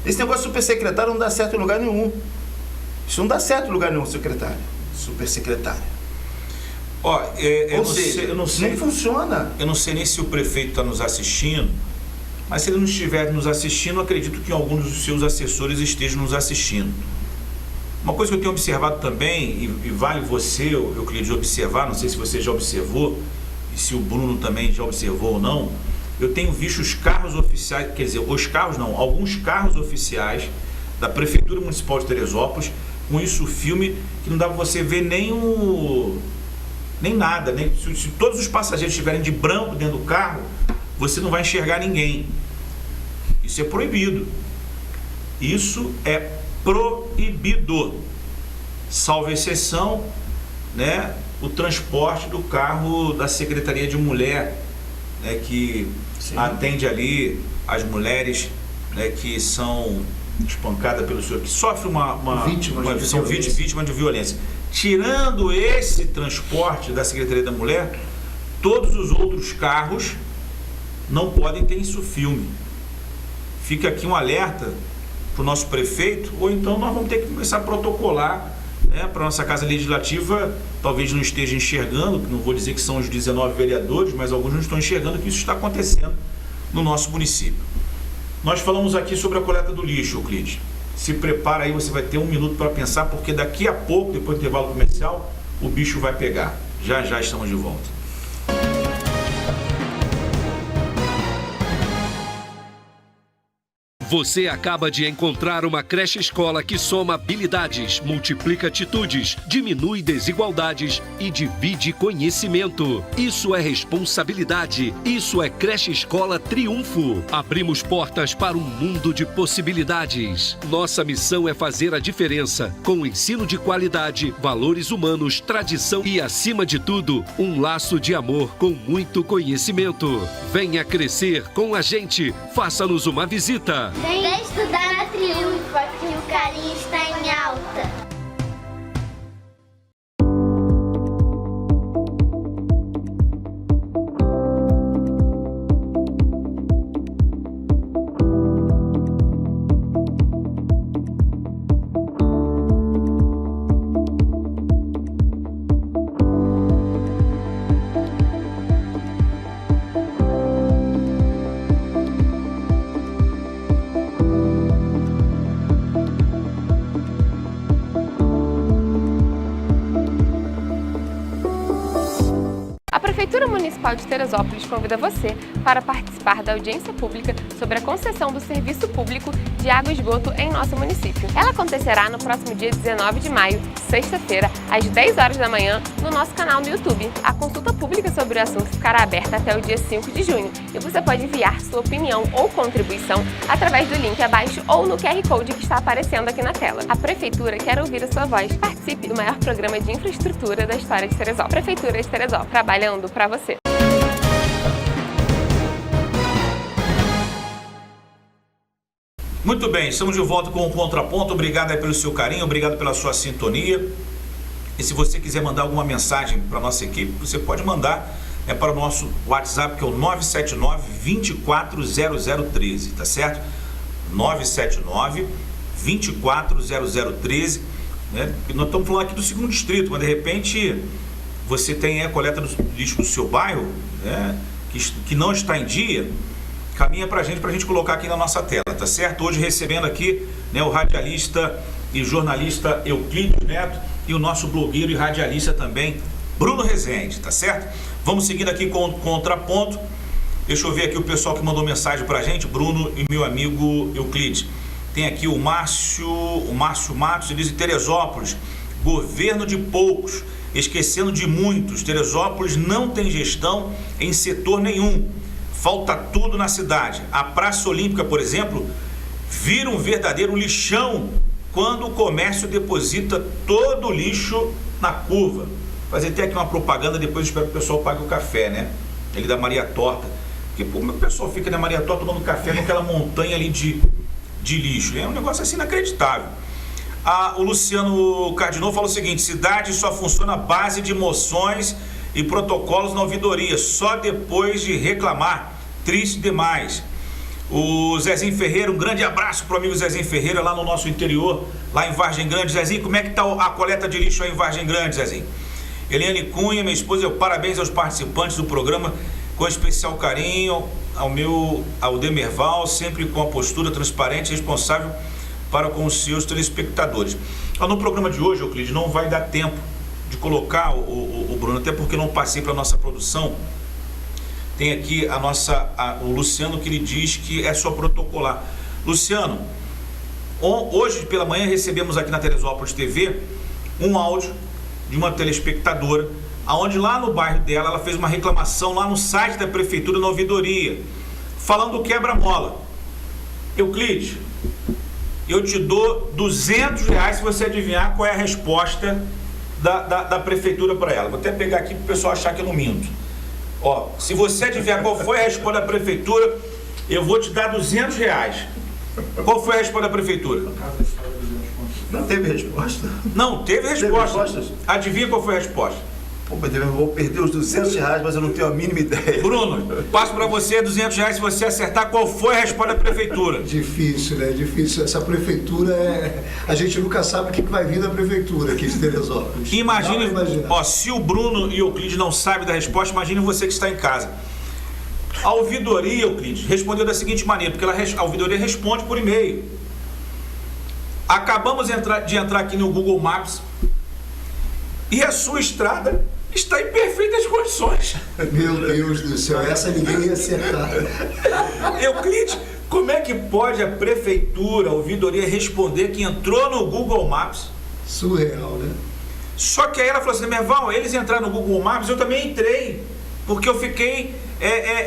B: Esse negócio de super secretário não dá certo em lugar nenhum. Isso não dá certo em lugar nenhum, secretário. Super secretário.
A: Eu não sei.
B: Não funciona.
A: Eu não sei nem se o prefeito está nos assistindo, mas se ele não estiver nos assistindo, acredito que alguns dos seus assessores estejam nos assistindo. Uma coisa que eu tenho observado também, e vale você, Euclides, observar, não sei se você já observou, e se o Bruno também já observou ou não, eu tenho visto os carros oficiais, quer dizer, alguns carros oficiais da Prefeitura Municipal de Teresópolis, com isso filme que não dá para você ver nem nada, né? Se todos os passageiros estiverem de branco dentro do carro, você não vai enxergar ninguém. Isso é proibido. Isso é proibido. Salvo exceção, né, o transporte do carro da Secretaria de Mulher, né, que atende ali as mulheres, né, que são espancadas pelo senhor, que sofrem vítimas de violência. Tirando esse transporte da Secretaria da Mulher, todos os outros carros não podem ter isso filme. Fica aqui um alerta para o nosso prefeito, ou então nós vamos ter que começar a protocolar, né, para a nossa Casa Legislativa. Talvez não esteja enxergando, não vou dizer que são os 19 vereadores, mas alguns não estão enxergando que isso está acontecendo no nosso município. Nós falamos aqui sobre a coleta do lixo, Euclides. Se prepara aí, você vai ter 1 minuto para pensar, porque daqui a pouco, depois do intervalo comercial, o bicho vai pegar. Já já estamos de volta.
F: Você acaba de encontrar uma creche escola que soma habilidades, multiplica atitudes, diminui desigualdades e divide conhecimento. Isso é responsabilidade. Isso é Creche Escola Triunfo. Abrimos portas para um mundo de possibilidades. Nossa missão é fazer a diferença com ensino de qualidade, valores humanos, tradição e, acima de tudo, um laço de amor com muito conhecimento. Venha crescer com a gente. Faça-nos uma visita.
G: Vem estudar na Triunfo, aqui o carinho está em alta.
H: A Prefeitura Municipal de Teresópolis convida você para participar da audiência pública sobre a concessão do serviço público de água e esgoto em nosso município. Ela acontecerá no próximo dia 19 de maio, sexta-feira, às 10 horas da manhã, no nosso canal no YouTube. A consulta pública sobre o assunto ficará aberta até o dia 5 de junho e você pode enviar sua opinião ou contribuição através do link abaixo ou no QR Code que está aparecendo aqui na tela. A Prefeitura quer ouvir a sua voz. Participe do maior programa de infraestrutura da história de Teresópolis. Prefeitura de Teresópolis, trabalhando para você.
A: Muito bem, estamos de volta com o Contraponto. Obrigado aí pelo seu carinho, obrigado pela sua sintonia. E se você quiser mandar alguma mensagem para a nossa equipe, você pode mandar para o nosso WhatsApp, que é o 979-240013, tá certo? 979-240013, né? Nós estamos falando aqui do 2º distrito, mas de repente você tem a coleta do lixo do seu bairro, né, que não está em dia. Caminha pra gente colocar aqui na nossa tela, tá certo? Hoje recebendo aqui, né, o radialista e jornalista Euclides Neto e o nosso blogueiro e radialista também, Bruno Rezende, tá certo? Vamos seguindo aqui com o Contraponto. Deixa eu ver aqui o pessoal que mandou mensagem pra gente, Bruno e meu amigo Euclides. Tem aqui o Márcio Matos, ele diz: Teresópolis, governo de poucos, esquecendo de muitos. Teresópolis não tem gestão em setor nenhum. Falta tudo na cidade. A Praça Olímpica, por exemplo, vira um verdadeiro lixão quando o comércio deposita todo o lixo na curva. Fazer até aqui uma propaganda, depois espero que o pessoal pague o café, né? Ele da Maria Torta. Porque pô, o pessoal fica na Maria Torta tomando café com aquela montanha ali de lixo. É um negócio assim inacreditável. O Luciano Cardinal fala o seguinte: cidade só funciona à base de moções e protocolos na ouvidoria, só depois de reclamar. Triste demais. O Zezinho Ferreira, um grande abraço pro amigo Zezinho Ferreira lá no nosso interior, lá em Vargem Grande. Zezinho, como é que tá a coleta de lixo aí em Vargem Grande, Zezinho? Eliane Cunha, minha esposa, parabéns aos participantes do programa, com especial carinho ao Demerval, sempre com a postura transparente e responsável para com os seus telespectadores. No programa de hoje, Euclides, não vai dar tempo de colocar o Bruno, até porque não passei para a nossa produção. Tem aqui o Luciano, que ele diz que é só protocolar. Luciano, hoje pela manhã recebemos aqui na Teresópolis TV um áudio de uma telespectadora, onde lá no bairro dela ela fez uma reclamação lá no site da prefeitura, na ouvidoria, falando do quebra-mola. Euclides, eu te dou R$200 se você adivinhar qual é a resposta da prefeitura para ela. Vou até pegar aqui para o pessoal achar que eu não minto. Se você adivinhar qual foi a resposta da prefeitura, eu vou te dar R$200. Qual foi a resposta da prefeitura?
C: Não teve resposta?
A: Não, teve resposta.
C: Teve respostas?
A: Adivinha qual foi a resposta?
B: Pô, mas eu vou perder os R$200, mas eu não tenho a mínima ideia.
A: Bruno, passo para você R$200 se você acertar qual foi a resposta da prefeitura.
C: Difícil, né? Difícil. Essa prefeitura a gente nunca sabe o que vai vir da prefeitura aqui de Teresópolis.
A: Imagine,
C: Dá pra imaginar.
A: ó, se o Bruno e o Euclides não sabem da resposta, imagine você que está em casa. A ouvidoria, Euclides, respondeu da seguinte maneira, porque a ouvidoria responde por e-mail. Acabamos de entrar aqui no Google Maps e a sua estrada está em perfeitas condições.
C: Meu Deus do céu, essa ninguém ia acertar.
A: Euclides, como é que pode a prefeitura, a ouvidoria, responder que entrou no Google Maps?
C: Surreal, né?
A: Só que aí ela falou assim, Merval, eles entraram no Google Maps, eu também entrei, porque eu fiquei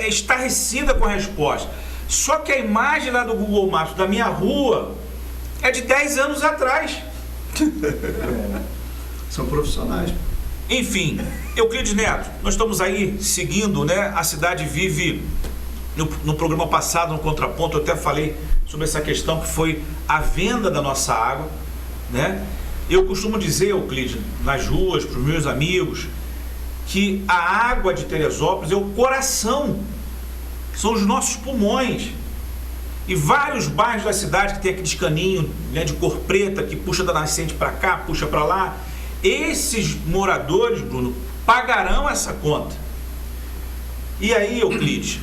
A: estarrecida com a resposta. Só que a imagem lá do Google Maps da minha rua é de 10 anos atrás.
C: São profissionais.
A: Enfim, Euclides Neto, nós estamos aí seguindo, né? A cidade vive, no programa passado, no Contraponto, eu até falei sobre essa questão que foi a venda da nossa água, né? Eu costumo dizer, Euclides, nas ruas, para os meus amigos, que a água de Teresópolis é o coração, são os nossos pulmões. E vários bairros da cidade que tem aqueles caninhos, né, de cor preta que puxa da nascente para cá, puxa para lá, esses moradores, Bruno, pagarão essa conta. E aí, Euclides,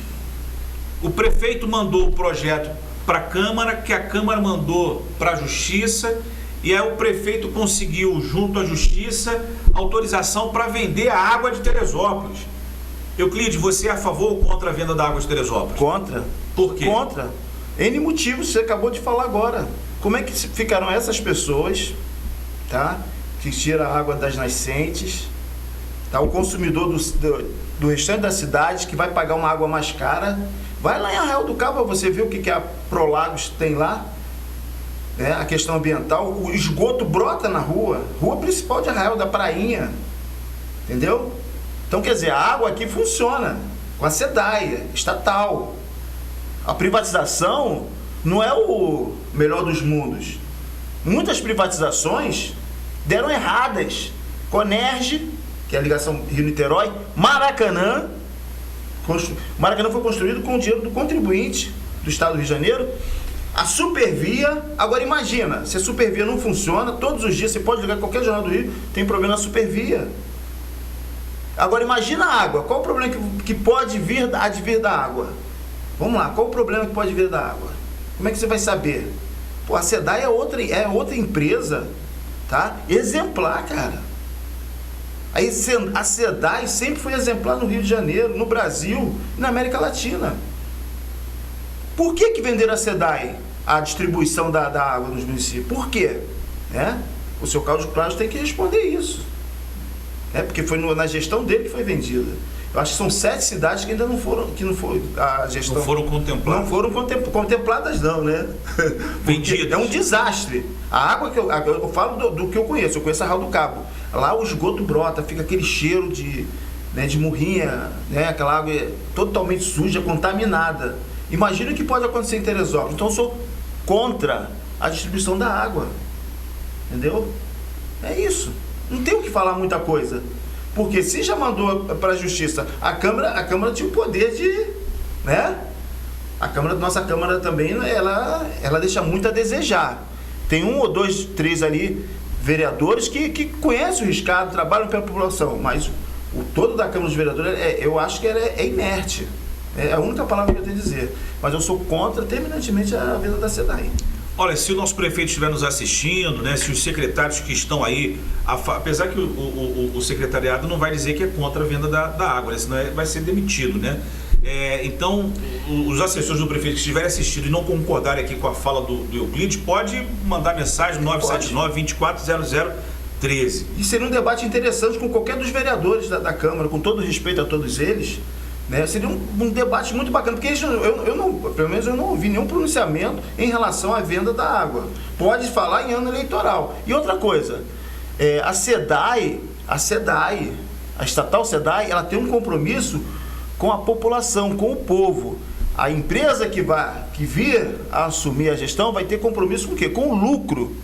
A: o prefeito mandou o projeto para a Câmara, que a Câmara mandou para a Justiça, e aí o prefeito conseguiu, junto à Justiça, autorização para vender a água de Teresópolis. Euclides, você é a favor ou contra a venda da água de Teresópolis?
B: Contra.
A: Por quê?
B: Contra. N motivos, você acabou de falar agora. Como é que ficarão essas pessoas, tá? Que tira a água das nascentes, tá? O consumidor do restante da cidade, que vai pagar uma água mais cara. Vai lá em Arraial do Cabo, você vê o que a Prolagos tem lá, né? A questão ambiental, o esgoto brota na rua principal de Arraial, da Prainha, entendeu? Então, quer dizer, a água aqui funciona com a SEDAI, estatal. A privatização não é o melhor dos mundos. Muitas privatizações deram erradas. Conerge, que é a ligação Rio-Niterói, Maracanã. Maracanã foi construído com o dinheiro do contribuinte do estado do Rio de Janeiro. A Supervia, agora imagina, se a Supervia não funciona, todos os dias você pode ligar qualquer jornal do Rio, tem problema na Supervia. Agora imagina a água, qual o problema que pode advir da água? Vamos lá, qual o problema que pode vir da água? Como é que você vai saber? Pô, a SEDAI é outra empresa, tá? Exemplar, cara. Aí a SEDAI sempre foi exemplar no Rio de Janeiro, no Brasil e na América Latina. Por que venderam a SEDAI a distribuição da água nos municípios? Por quê? O seu Carlos Claros tem que responder isso. Porque foi na gestão dele que foi vendida. Eu acho que são 7 cidades que ainda não foram, a gestão...
A: Não foram contempladas.
B: Não foram contempladas não, né?
A: Vendidas.
B: É um desastre. A água que eu falo do que eu conheço Arraial do Cabo. Lá o esgoto brota, fica aquele cheiro de murrinha, né? Aquela água totalmente suja, contaminada. Imagina o que pode acontecer em Teresópolis. Então eu sou contra a distribuição da água. Entendeu? É isso. Não tem o que falar muita coisa. Porque se já mandou para a Justiça, a Câmara tinha o poder de, né? Nossa Câmara também, ela deixa muito a desejar. Tem 1 ou 2, 3 ali, vereadores que conhecem o riscado, trabalham pela população, mas o todo da Câmara dos Vereadores, eu acho que é inerte. É a única palavra que eu tenho a dizer. Mas eu sou contra terminantemente a venda da SEDAI.
A: Olha, se o nosso prefeito estiver nos assistindo, né, se os secretários que estão aí, apesar que o secretariado não vai dizer que é contra a venda da água, né, senão vai ser demitido, né? Então, os assessores do prefeito que estiverem assistindo e não concordarem aqui com a fala do Euclides, pode mandar mensagem no 979-240013.
B: E seria um debate interessante com qualquer dos vereadores da Câmara, com todo respeito a todos eles, né? Seria um debate muito bacana, porque pelo menos eu não ouvi nenhum pronunciamento em relação à venda da água. Pode falar em ano eleitoral. E outra coisa, a SEDAI, a estatal SEDAI, ela tem um compromisso com a população, com o povo. A empresa que vir a assumir a gestão vai ter compromisso com o quê? Com o lucro.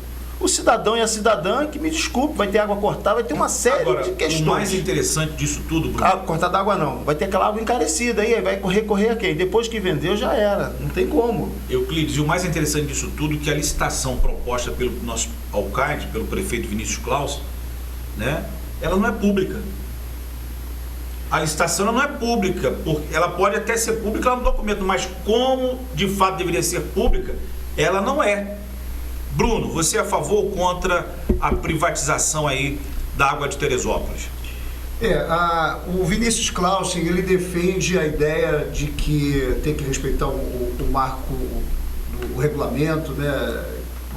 B: o cidadão e a cidadã, que me desculpe, vai ter água cortada, vai ter uma série
A: Agora,
B: de questões.
A: o mais interessante disso tudo, Bruno,
B: Cortada água não, vai ter aquela água encarecida, aí vai recorrer a quem? Depois que vendeu já era, não tem como.
A: Euclides, e o mais interessante disso tudo é que a licitação proposta pelo nosso alcalde, pelo prefeito Vinícius Claus, né, ela não é pública. A licitação ela não é pública, porque ela pode até ser pública lá no documento, mas como de fato deveria ser pública, ela não é. Bruno, você é a favor ou contra a privatização aí da água de Teresópolis?
C: O Vinícius Clausen, ele defende a ideia de que tem que respeitar o marco, o regulamento, né,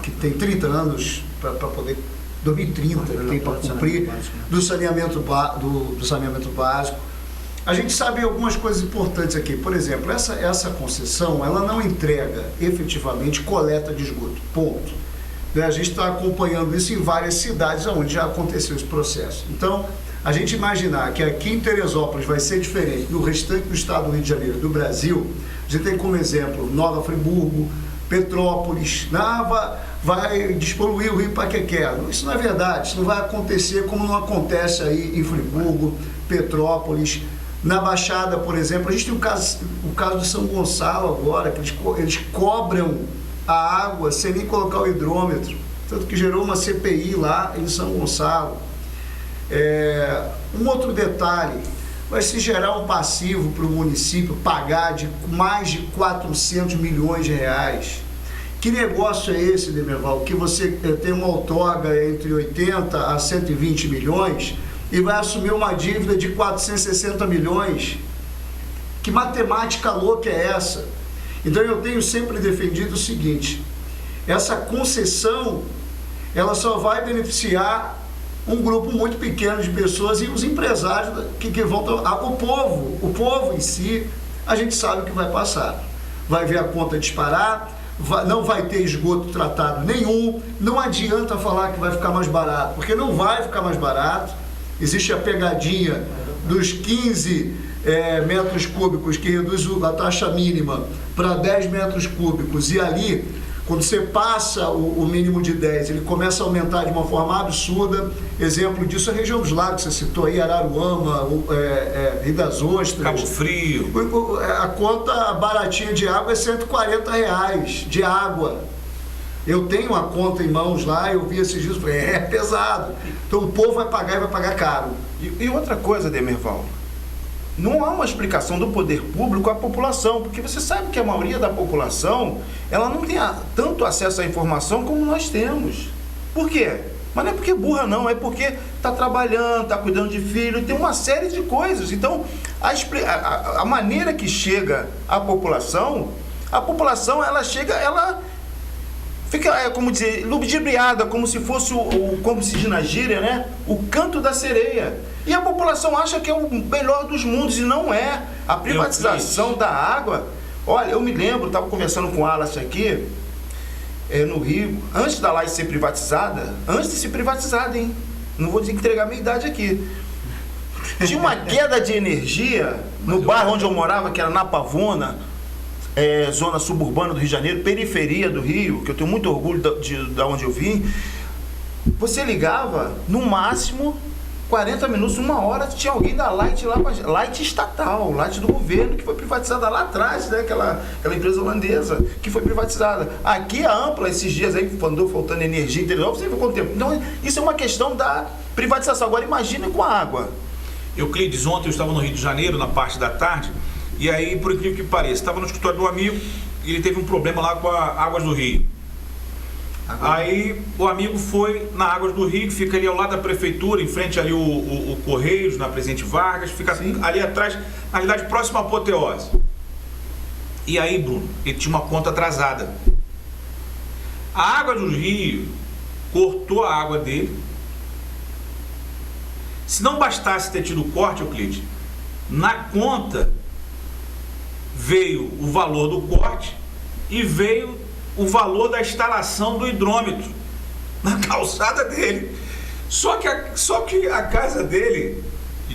C: que tem 30 anos para poder, 2030, tem para cumprir, do saneamento básico. A gente sabe algumas coisas importantes aqui. Por exemplo, essa concessão, ela não entrega efetivamente coleta de esgoto, ponto. A gente está acompanhando isso em várias cidades onde já aconteceu esse processo. Então, a gente imaginar que aqui em Teresópolis vai ser diferente do restante do estado do Rio de Janeiro, do Brasil, a gente tem como exemplo Nova Friburgo, Petrópolis, vai despoluir o Rio Paquequera. Isso não é verdade, isso não vai acontecer como não acontece aí em Friburgo, Petrópolis. Na Baixada, por exemplo, a gente tem o caso de São Gonçalo agora, que eles cobram a água sem nem colocar o hidrômetro, tanto que gerou uma CPI lá em São Gonçalo. Um outro detalhe, vai se gerar um passivo para o município pagar de mais de 400 milhões de reais. Que negócio é esse, Demerval, que você tem uma outorga entre 80 a 120 milhões e vai assumir uma dívida de 460 milhões? Que matemática louca é essa? Então eu tenho sempre defendido o seguinte, essa concessão, ela só vai beneficiar um grupo muito pequeno de pessoas e os empresários que vão... O povo em si, a gente sabe o que vai passar. Vai ver a conta disparar, não vai ter esgoto tratado nenhum, não adianta falar que vai ficar mais barato, porque não vai ficar mais barato. Existe a pegadinha dos 15 metros cúbicos, que reduz a taxa mínima para 10 metros cúbicos, e ali, quando você passa o mínimo de 10, ele começa a aumentar de uma forma absurda. Exemplo disso é a região dos lagos, você citou aí, Araruama, Rio das Ostras.
A: Cabo Frio.
C: A conta baratinha de água é R$140 de água. Eu tenho uma conta em mãos lá, eu vi esses dias, falei, é pesado. Então o povo vai pagar e vai pagar caro.
B: E outra coisa, Demerval, não há uma explicação do poder público à população, porque você sabe que a maioria da população, ela não tem tanto acesso à informação como nós temos. Por quê? Mas não é porque é burra não, é porque está trabalhando, está cuidando de filho, tem uma série de coisas. Então, a maneira que chega à população, ela chega, ela fica, como dizer, ludibriada, como se fosse como se diz na gíria, né? O canto da sereia. E a população acha que é o melhor dos mundos, e não é. A privatização da água... Olha, eu me lembro, estava conversando com o Wallace aqui, no Rio, antes da Light ser privatizada, hein? Não vou entregar minha idade aqui. Tinha uma queda de energia no bairro onde eu morava, que era na Pavona, zona suburbana do Rio de Janeiro, periferia do Rio, que eu tenho muito orgulho de onde eu vim. Você ligava, no máximo 40 minutos, 1 hora, tinha alguém da Light lá, Light estatal, Light do governo, que foi privatizada lá atrás, né? Aquela empresa holandesa que foi privatizada. Aqui a Ampla, esses dias aí, andou faltando energia interior, você viu quanto tempo. Então, isso é uma questão da privatização. Agora, imagine com a água.
A: Euclides, ontem eu estava no Rio de Janeiro, na parte da tarde, e aí, por incrível que pareça, estava no escritório do amigo e ele teve um problema lá com a Águas do Rio. Aí o amigo foi na Águas do Rio, que fica ali ao lado da prefeitura, em frente ali o Correios, na Presidente Vargas, fica ali atrás, na realidade próximo à Apoteose. E aí, Bruno, ele tinha uma conta atrasada. A Águas do Rio cortou a água dele. Se não bastasse ter tido o corte, Euclides, na conta veio o valor do corte e veio o valor da instalação do hidrômetro na calçada dele. Só que a casa dele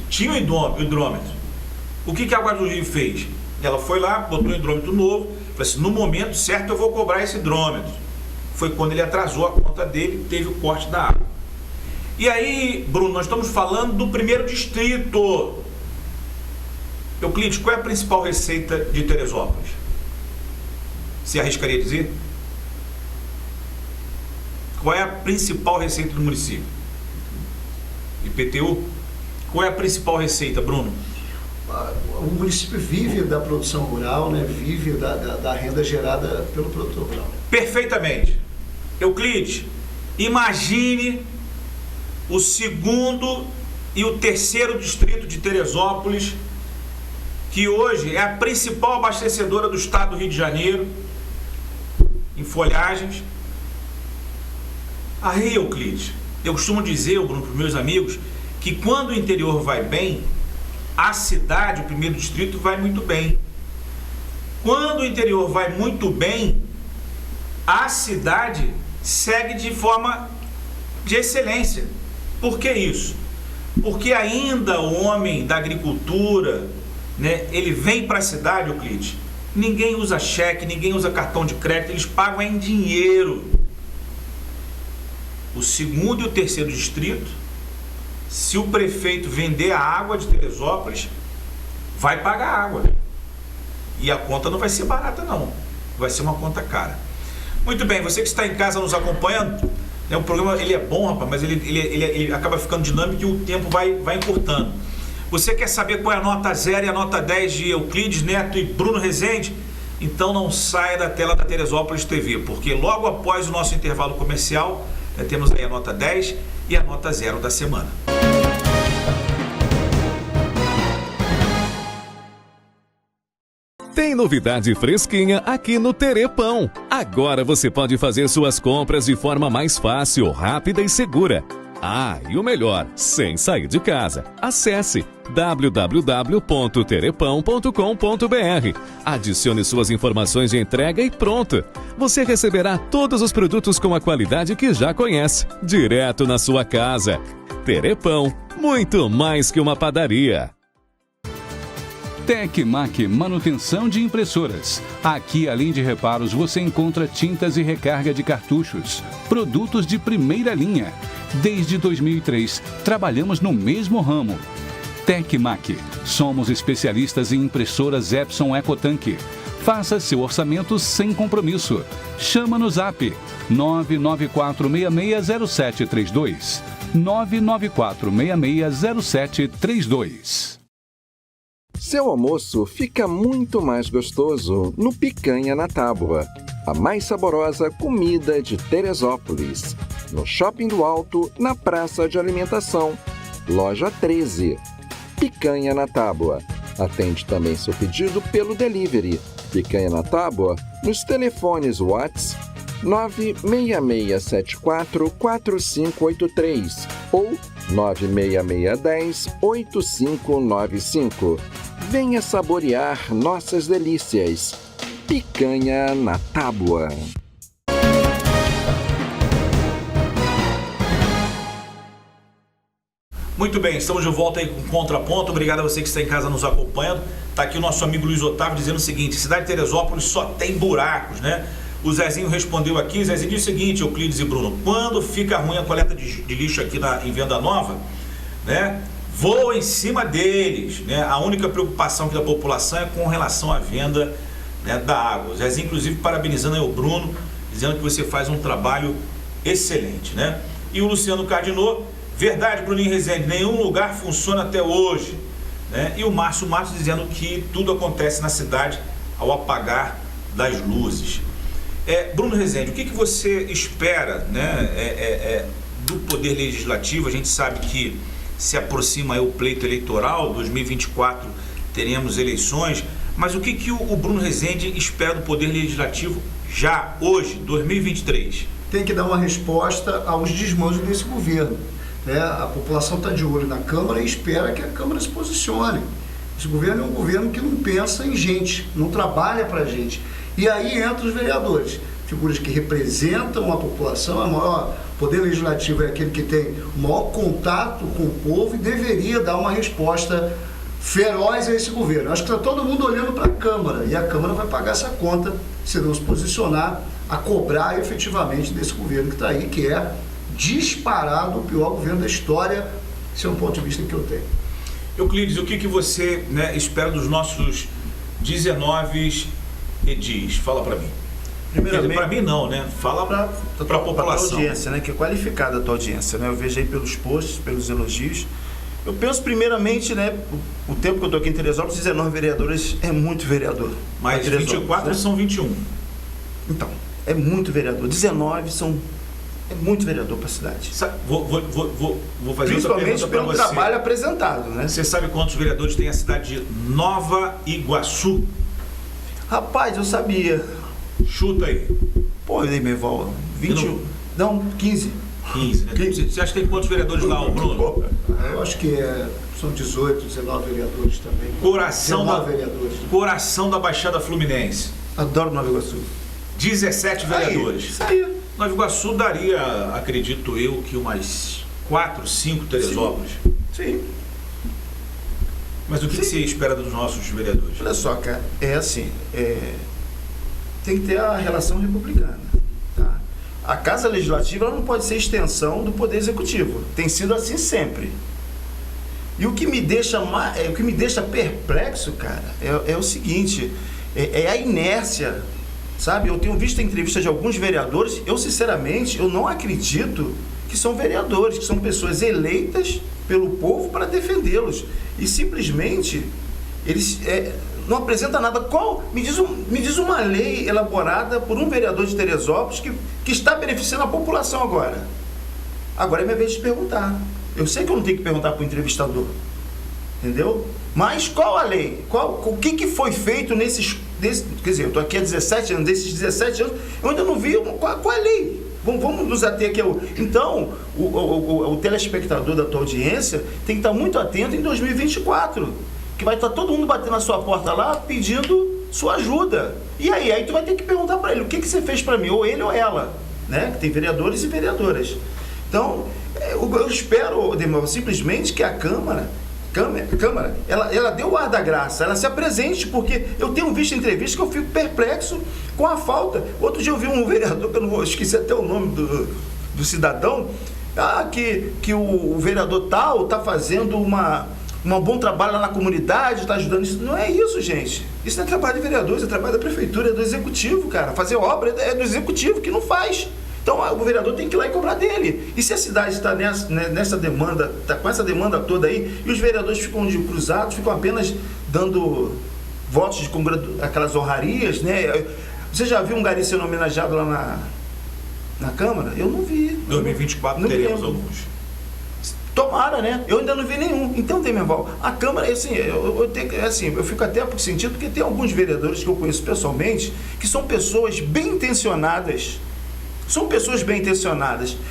A: tinha um hidrômetro. O que a Águas do Rio fez? Ela foi lá, botou um hidrômetro novo, falou assim, no momento certo eu vou cobrar esse hidrômetro. foi quando ele atrasou a conta dele, teve o corte da água. E aí, Bruno, nós estamos falando do primeiro distrito. Euclides, qual é a principal receita de Teresópolis? Você arriscaria dizer? Qual é a principal receita do município? IPTU? Qual é a principal receita, Bruno?
C: O município vive da produção rural, né? Vive da renda gerada pelo produtor rural.
A: Perfeitamente. Euclides, imagine o segundo e o terceiro distrito de Teresópolis, que hoje é a principal abastecedora do estado do Rio de Janeiro, em folhagens. Aí, Euclides, eu costumo dizer, Bruno, para os meus amigos, que quando o interior vai bem, a cidade, o primeiro distrito, vai muito bem. Quando o interior vai muito bem, a cidade segue de forma de excelência. Por que isso? Porque ainda o homem da agricultura, né, ele vem para a cidade, Euclides, ninguém usa cheque, ninguém usa cartão de crédito, eles pagam em dinheiro. O segundo e o terceiro distrito, se o prefeito vender a água de Teresópolis, vai pagar água. E a conta não vai ser barata, não. Vai ser uma conta cara. Muito bem, você que está em casa nos acompanhando, né, o programa ele é bom, rapaz, mas ele acaba ficando dinâmico e o tempo vai encurtando. Você quer saber qual é a nota 0 e a nota 10 de Euclides Neto e Bruno Rezende? Então não saia da tela da Teresópolis TV, porque logo após o nosso intervalo comercial, temos aí a nota 10 e a nota 0 da semana.
I: Tem novidade fresquinha aqui no Terepão. Agora você pode fazer suas compras de forma mais fácil, rápida e segura. Ah, e o melhor, sem sair de casa. Acesse www.terepão.com.br. Adicione suas informações de entrega e pronto. Você receberá todos os produtos com a qualidade que já conhece, direto na sua casa. Terepão, muito mais que uma padaria.
D: Tecmac Manutenção de Impressoras. Aqui, além de reparos, você encontra tintas e recarga de cartuchos. Produtos de primeira linha. Desde 2003, trabalhamos no mesmo ramo. Tecmac. Somos especialistas em impressoras Epson EcoTank. Faça seu orçamento sem compromisso. Chama no Zap 994660732. 994660732.
E: Seu almoço fica muito mais gostoso no Picanha na Tábua, a mais saborosa comida de Teresópolis. No Shopping do Alto, na Praça de Alimentação, Loja 13. Picanha na Tábua. Atende também seu pedido pelo delivery. Picanha na Tábua, nos telefones WhatsApp 966744583 ou 966108595. Venha saborear nossas delícias. Picanha na Tábua.
A: Muito bem, estamos de volta aí com Contraponto. Obrigado a você que está em casa nos acompanhando. Está aqui o nosso amigo Luiz Otávio dizendo o seguinte: cidade de Teresópolis só tem buracos, né? O Zezinho respondeu aqui. O Zezinho disse o seguinte, Euclides e Bruno: quando fica ruim a coleta de lixo aqui em Venda Nova, né, voa em cima deles, né? A única preocupação aqui da população é com relação à venda, né, da água. O Zezinho, inclusive, parabenizando aí o Bruno, dizendo que você faz um trabalho excelente, né? E o Luciano Cardinô: verdade, Bruninho Rezende, nenhum lugar funciona até hoje, né? E o Márcio Matos dizendo que tudo acontece na cidade ao apagar das luzes. Bruno Rezende, o que você espera, né, do Poder Legislativo? A gente sabe que se aproxima aí o pleito eleitoral, 2024 teremos eleições, mas o que o Bruno Rezende espera do Poder Legislativo já, hoje, 2023?
C: Tem que dar uma resposta aos desmandos desse governo. A população está de olho na Câmara e espera que a Câmara se posicione. Esse governo é um governo que não pensa em gente, não trabalha para a gente. E aí entram os vereadores, figuras que representam a população. O maior poder legislativo é aquele que tem o maior contato com o povo e deveria dar uma resposta feroz a esse governo. Acho que está todo mundo olhando para a Câmara e a Câmara vai pagar essa conta se não se posicionar a cobrar efetivamente desse governo que está aí, que é disparado o pior governo da história. Esse é um ponto de vista que eu tenho.
A: Euclides, o que você, né, espera dos nossos 19 edis? Fala para mim.
B: Primeiramente,
A: para mim não, né? Fala para a população.
B: Para a audiência, né? Que é qualificada a tua audiência, né? Eu vejo aí pelos posts, pelos elogios. Eu penso primeiramente, né? O tempo que eu estou aqui em Teresópolis, 19 vereadores é muito vereador.
A: Mas 24 são 21.
B: Então, é muito vereador. 19 é muito vereador para a cidade.
A: Vou fazer outra pergunta
B: Principalmente pelo trabalho apresentado, né?
A: Você sabe quantos vereadores tem a cidade de Nova Iguaçu?
B: Rapaz, eu sabia.
A: Chuta aí.
B: Pô, Demerval, 21. Não, 15.
A: 15, né? 15. Você acha que tem quantos vereadores lá, o Bruno?
C: Eu acho que são 18, 19 vereadores também.
A: Coração da Baixada Fluminense.
B: Adoro Nova Iguaçu.
A: 17 vereadores.
B: Isso aí.
A: Nova Iguaçu daria, acredito eu, que umas 4, 5 Teresópolis.
B: Sim.
A: Mas o que você espera dos nossos vereadores?
B: Olha só, cara, é assim, tem que ter a relação republicana. Tá? A Casa Legislativa ela não pode ser extensão do Poder Executivo. Tem sido assim sempre. E o que me deixa perplexo, cara, é o seguinte, é a inércia, sabe? Eu tenho visto a entrevista de alguns vereadores, eu sinceramente, eu não acredito que são vereadores, que são pessoas eleitas pelo povo para defendê-los. E simplesmente, eles não apresentam nada. Me diz uma lei elaborada por um vereador de Teresópolis que está beneficiando a população agora. Agora é minha vez de perguntar. Eu sei que eu não tenho que perguntar para o entrevistador, entendeu? Mas qual a lei? O que foi feito quer dizer, eu estou aqui há 17 anos, desses 17 anos, eu ainda não vi qual é a lei. Vamos nos ater aqui. Então, o telespectador da tua audiência tem que estar muito atento em 2024, que vai estar todo mundo batendo na sua porta lá, pedindo sua ajuda. E aí tu vai ter que perguntar para ele, o que você fez para mim? Ou ele ou ela, né? Que tem vereadores e vereadoras. Então, eu espero, Demerval, simplesmente que a Câmara, ela dê o ar da graça, ela se apresente, porque eu tenho visto entrevistas que eu fico perplexo com a falta. Outro dia eu vi um vereador, que eu não vou esquecer até o nome do cidadão, que o vereador tal está fazendo um bom trabalho lá na comunidade, está ajudando isso. Não é isso, gente. Isso não é trabalho de vereadores, é trabalho da prefeitura, é do executivo, cara. Fazer obra é do executivo, que não faz. Então o vereador tem que ir lá e cobrar dele. E se a cidade está nessa demanda, está com essa demanda toda aí, e os vereadores ficam cruzados, ficam apenas dando votos de aquelas honrarias, né? Você já viu um gari sendo homenageado lá na Câmara? Eu não vi.
A: 2024
B: não
A: teremos
B: lembro.
A: alguns.
B: Tomara, né? Eu ainda não vi nenhum. Então, Demerval, a Câmara, assim, eu fico até por sentido, porque tem alguns vereadores que eu conheço pessoalmente, que são pessoas bem intencionadas.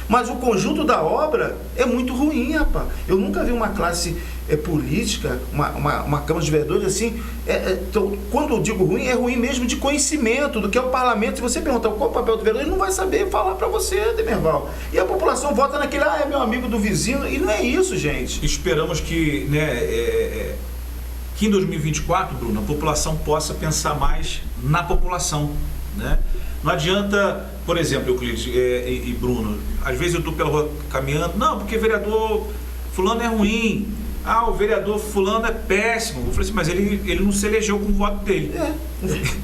B: Mas o conjunto da obra é muito ruim, rapaz. Eu nunca vi uma classe política, uma Câmara de Vereadores assim. Então, quando eu digo ruim, é ruim mesmo de conhecimento do que é o parlamento. Se você perguntar qual é o papel do vereador, ele não vai saber falar para você, Demerval. E a população vota naquele, é meu amigo do vizinho, e não é isso, gente.
A: Esperamos que, que em 2024, Bruno, a população possa pensar mais na população, né? Não adianta, por exemplo, Euclides e Bruno, às vezes eu estou pela rua caminhando, não, porque vereador fulano é ruim, o vereador fulano é péssimo. Eu falei assim, mas ele não se elegeu com o voto dele.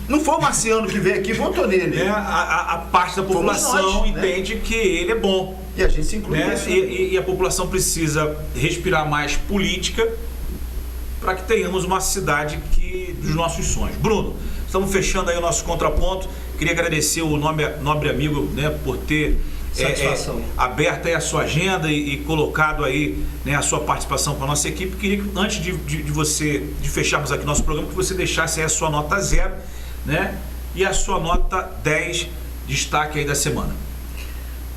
B: Não foi o Marciano que veio aqui e votou nele.
A: A parte da população entende que ele é bom.
B: E a gente se inclui nisso.
A: E a população precisa respirar mais política para que tenhamos uma cidade dos nossos sonhos. Bruno, estamos fechando aí o nosso contraponto. Queria agradecer o nobre amigo, né, por ter aberto aí a sua agenda e colocado aí, né, a sua participação com a nossa equipe. Queria que, antes de fecharmos aqui nosso programa, que você deixasse aí a sua nota 0, né, e a sua nota 10, destaque aí da semana.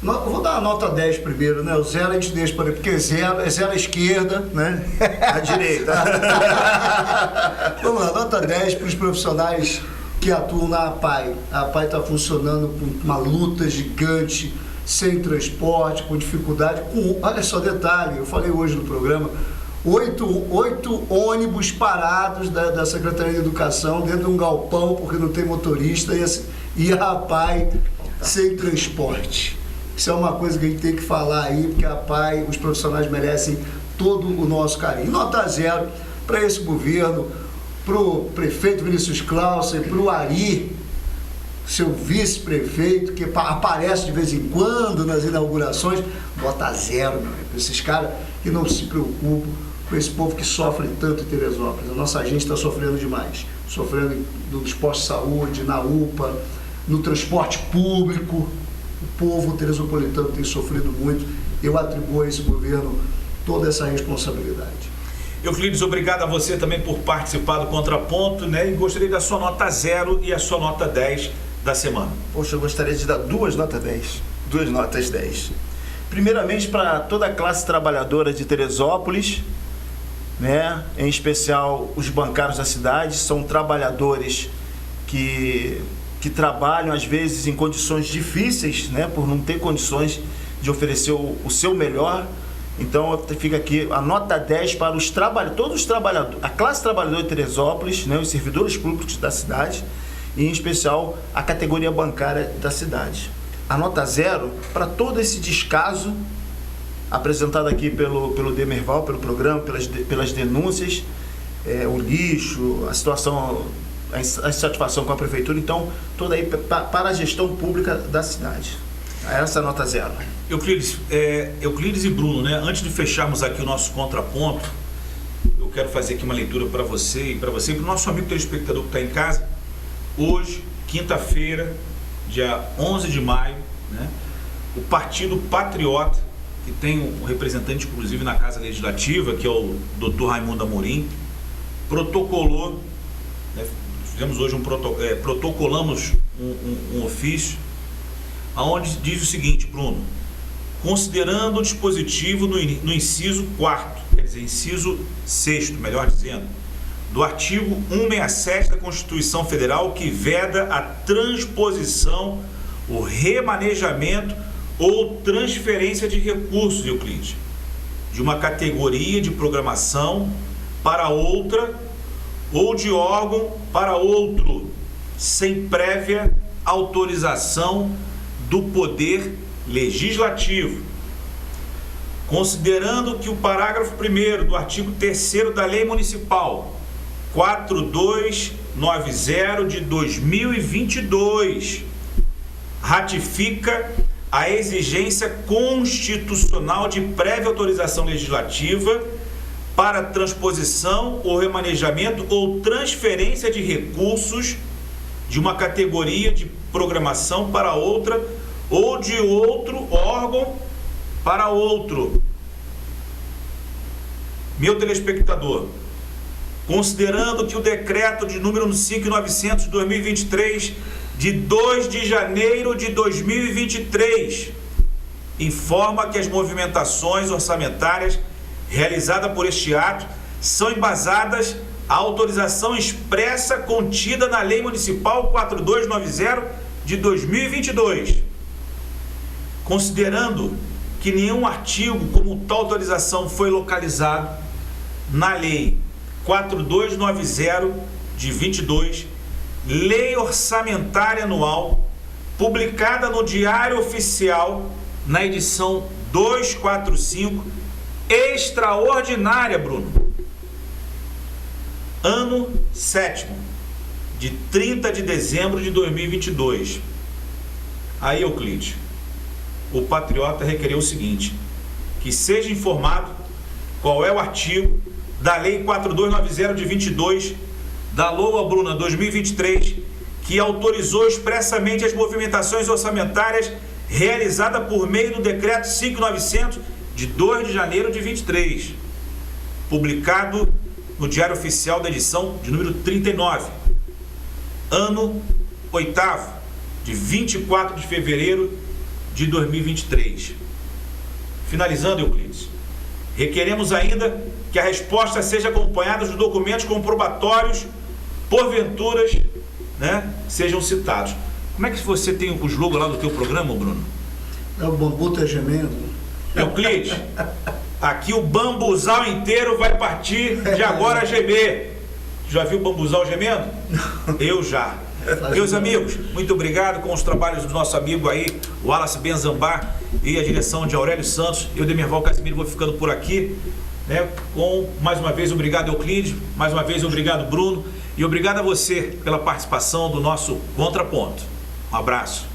C: Eu vou dar a nota 10 primeiro, né? O 0 a gente deixa para porque 0 é 0 à esquerda, né?
B: À direita.
C: Vamos lá, nota 10 para os profissionais que atuam na APAI. A APAI está funcionando com uma luta gigante, sem transporte, com dificuldade. Olha só, detalhe, eu falei hoje no programa, 8 ônibus parados da Secretaria de Educação dentro de um galpão porque não tem motorista, e a APAI sem transporte. Isso é uma coisa que a gente tem que falar aí, porque os profissionais merecem todo o nosso carinho. Nota 0 para esse governo, para o prefeito Vinícius Clausen, para o Ari, seu vice-prefeito, que aparece de vez em quando nas inaugurações. Nota 0, meu amigo, para esses caras que não se preocupam com esse povo que sofre tanto em Teresópolis. A nossa gente está sofrendo demais. Sofrendo nos postos de saúde, na UPA, no transporte público. O povo teresopolitano tem sofrido muito. Eu atribuo a esse governo toda essa responsabilidade.
A: Euclides, obrigado a você também por participar do Contraponto, né? E gostaria da sua nota 0 e a sua nota 10 da semana.
B: Poxa, eu gostaria de dar duas notas 10. Duas notas 10. Primeiramente, para toda a classe trabalhadora de Teresópolis, né? Em especial os bancários da cidade, são trabalhadores que trabalham às vezes em condições difíceis, né? Por não ter condições de oferecer o seu melhor. Então fica aqui a nota 10 para todos os trabalhadores, a classe trabalhadora de Teresópolis, né? Os servidores públicos da cidade, e em especial a categoria bancária da cidade. A nota 0 para todo esse descaso apresentado aqui pelo Demerval, pelo programa, pelas denúncias, o lixo, a situação, a insatisfação com a prefeitura. Então, toda aí para a gestão pública da cidade. Essa é a nota 0.
A: Euclides e Bruno, né? Antes de fecharmos aqui o nosso contraponto, eu quero fazer aqui uma leitura para você e para o nosso amigo telespectador que está em casa. Hoje, quinta-feira, dia 11 de maio, né? O Partido Patriota, que tem um representante, inclusive, na Casa Legislativa, que é o Dr. Raimundo Amorim, protocolou, né? Fizemos hoje protocolamos um ofício, onde diz o seguinte, Bruno: considerando o dispositivo no inciso 4º, quer dizer, inciso 6º, melhor dizendo, do artigo 167 da Constituição Federal, que veda a transposição, o remanejamento ou transferência de recursos, Euclides, de uma categoria de programação para outra ou de órgão para outro, sem prévia autorização do Poder Legislativo. Considerando que o parágrafo 1º do artigo 3º da Lei Municipal 4290 de 2022 ratifica a exigência constitucional de prévia autorização legislativa para transposição ou remanejamento ou transferência de recursos de uma categoria de programação para outra ou de outro órgão para outro. Meu telespectador, considerando que o decreto de número 5.900 de 2023, de 2 de janeiro de 2023, informa que as movimentações orçamentárias realizadas por este ato são embasadas à autorização expressa contida na Lei Municipal 4290 de 2022. Considerando que nenhum artigo como tal autorização foi localizado na Lei 4290 de 22, Lei Orçamentária Anual, publicada no Diário Oficial, na edição 245, extraordinária, Bruno, ano 7º, de 30 de dezembro de 2022. Aí, Euclides, o Patriota requereu o seguinte: que seja informado qual é o artigo da Lei 4290 de 22, da LOA, Bruna, 2023, que autorizou expressamente as movimentações orçamentárias realizadas por meio do Decreto 5.900 de 2 de janeiro de 23, publicado no Diário Oficial da edição de número 39, ano 8º, de 24 de fevereiro de 2023. Finalizando, Euclides, requeremos ainda que a resposta seja acompanhada de documentos comprobatórios, porventuras, né, sejam citados. Como é que você tem os logos lá do teu programa, Bruno?
C: O bambu tá gemendo.
A: Euclides, aqui o bambuzal inteiro vai partir de agora a gemer. Já viu o bambuzal gemendo? Eu já. Meus amigos, muito obrigado com os trabalhos do nosso amigo aí, o Wallace Benzambar, e a direção de Aurélio Santos. Eu, Demerval Casimiro, vou ficando por aqui, né? Mais uma vez, obrigado, Euclides. Mais uma vez, obrigado, Bruno. E obrigado a você pela participação do nosso Contraponto. Um abraço.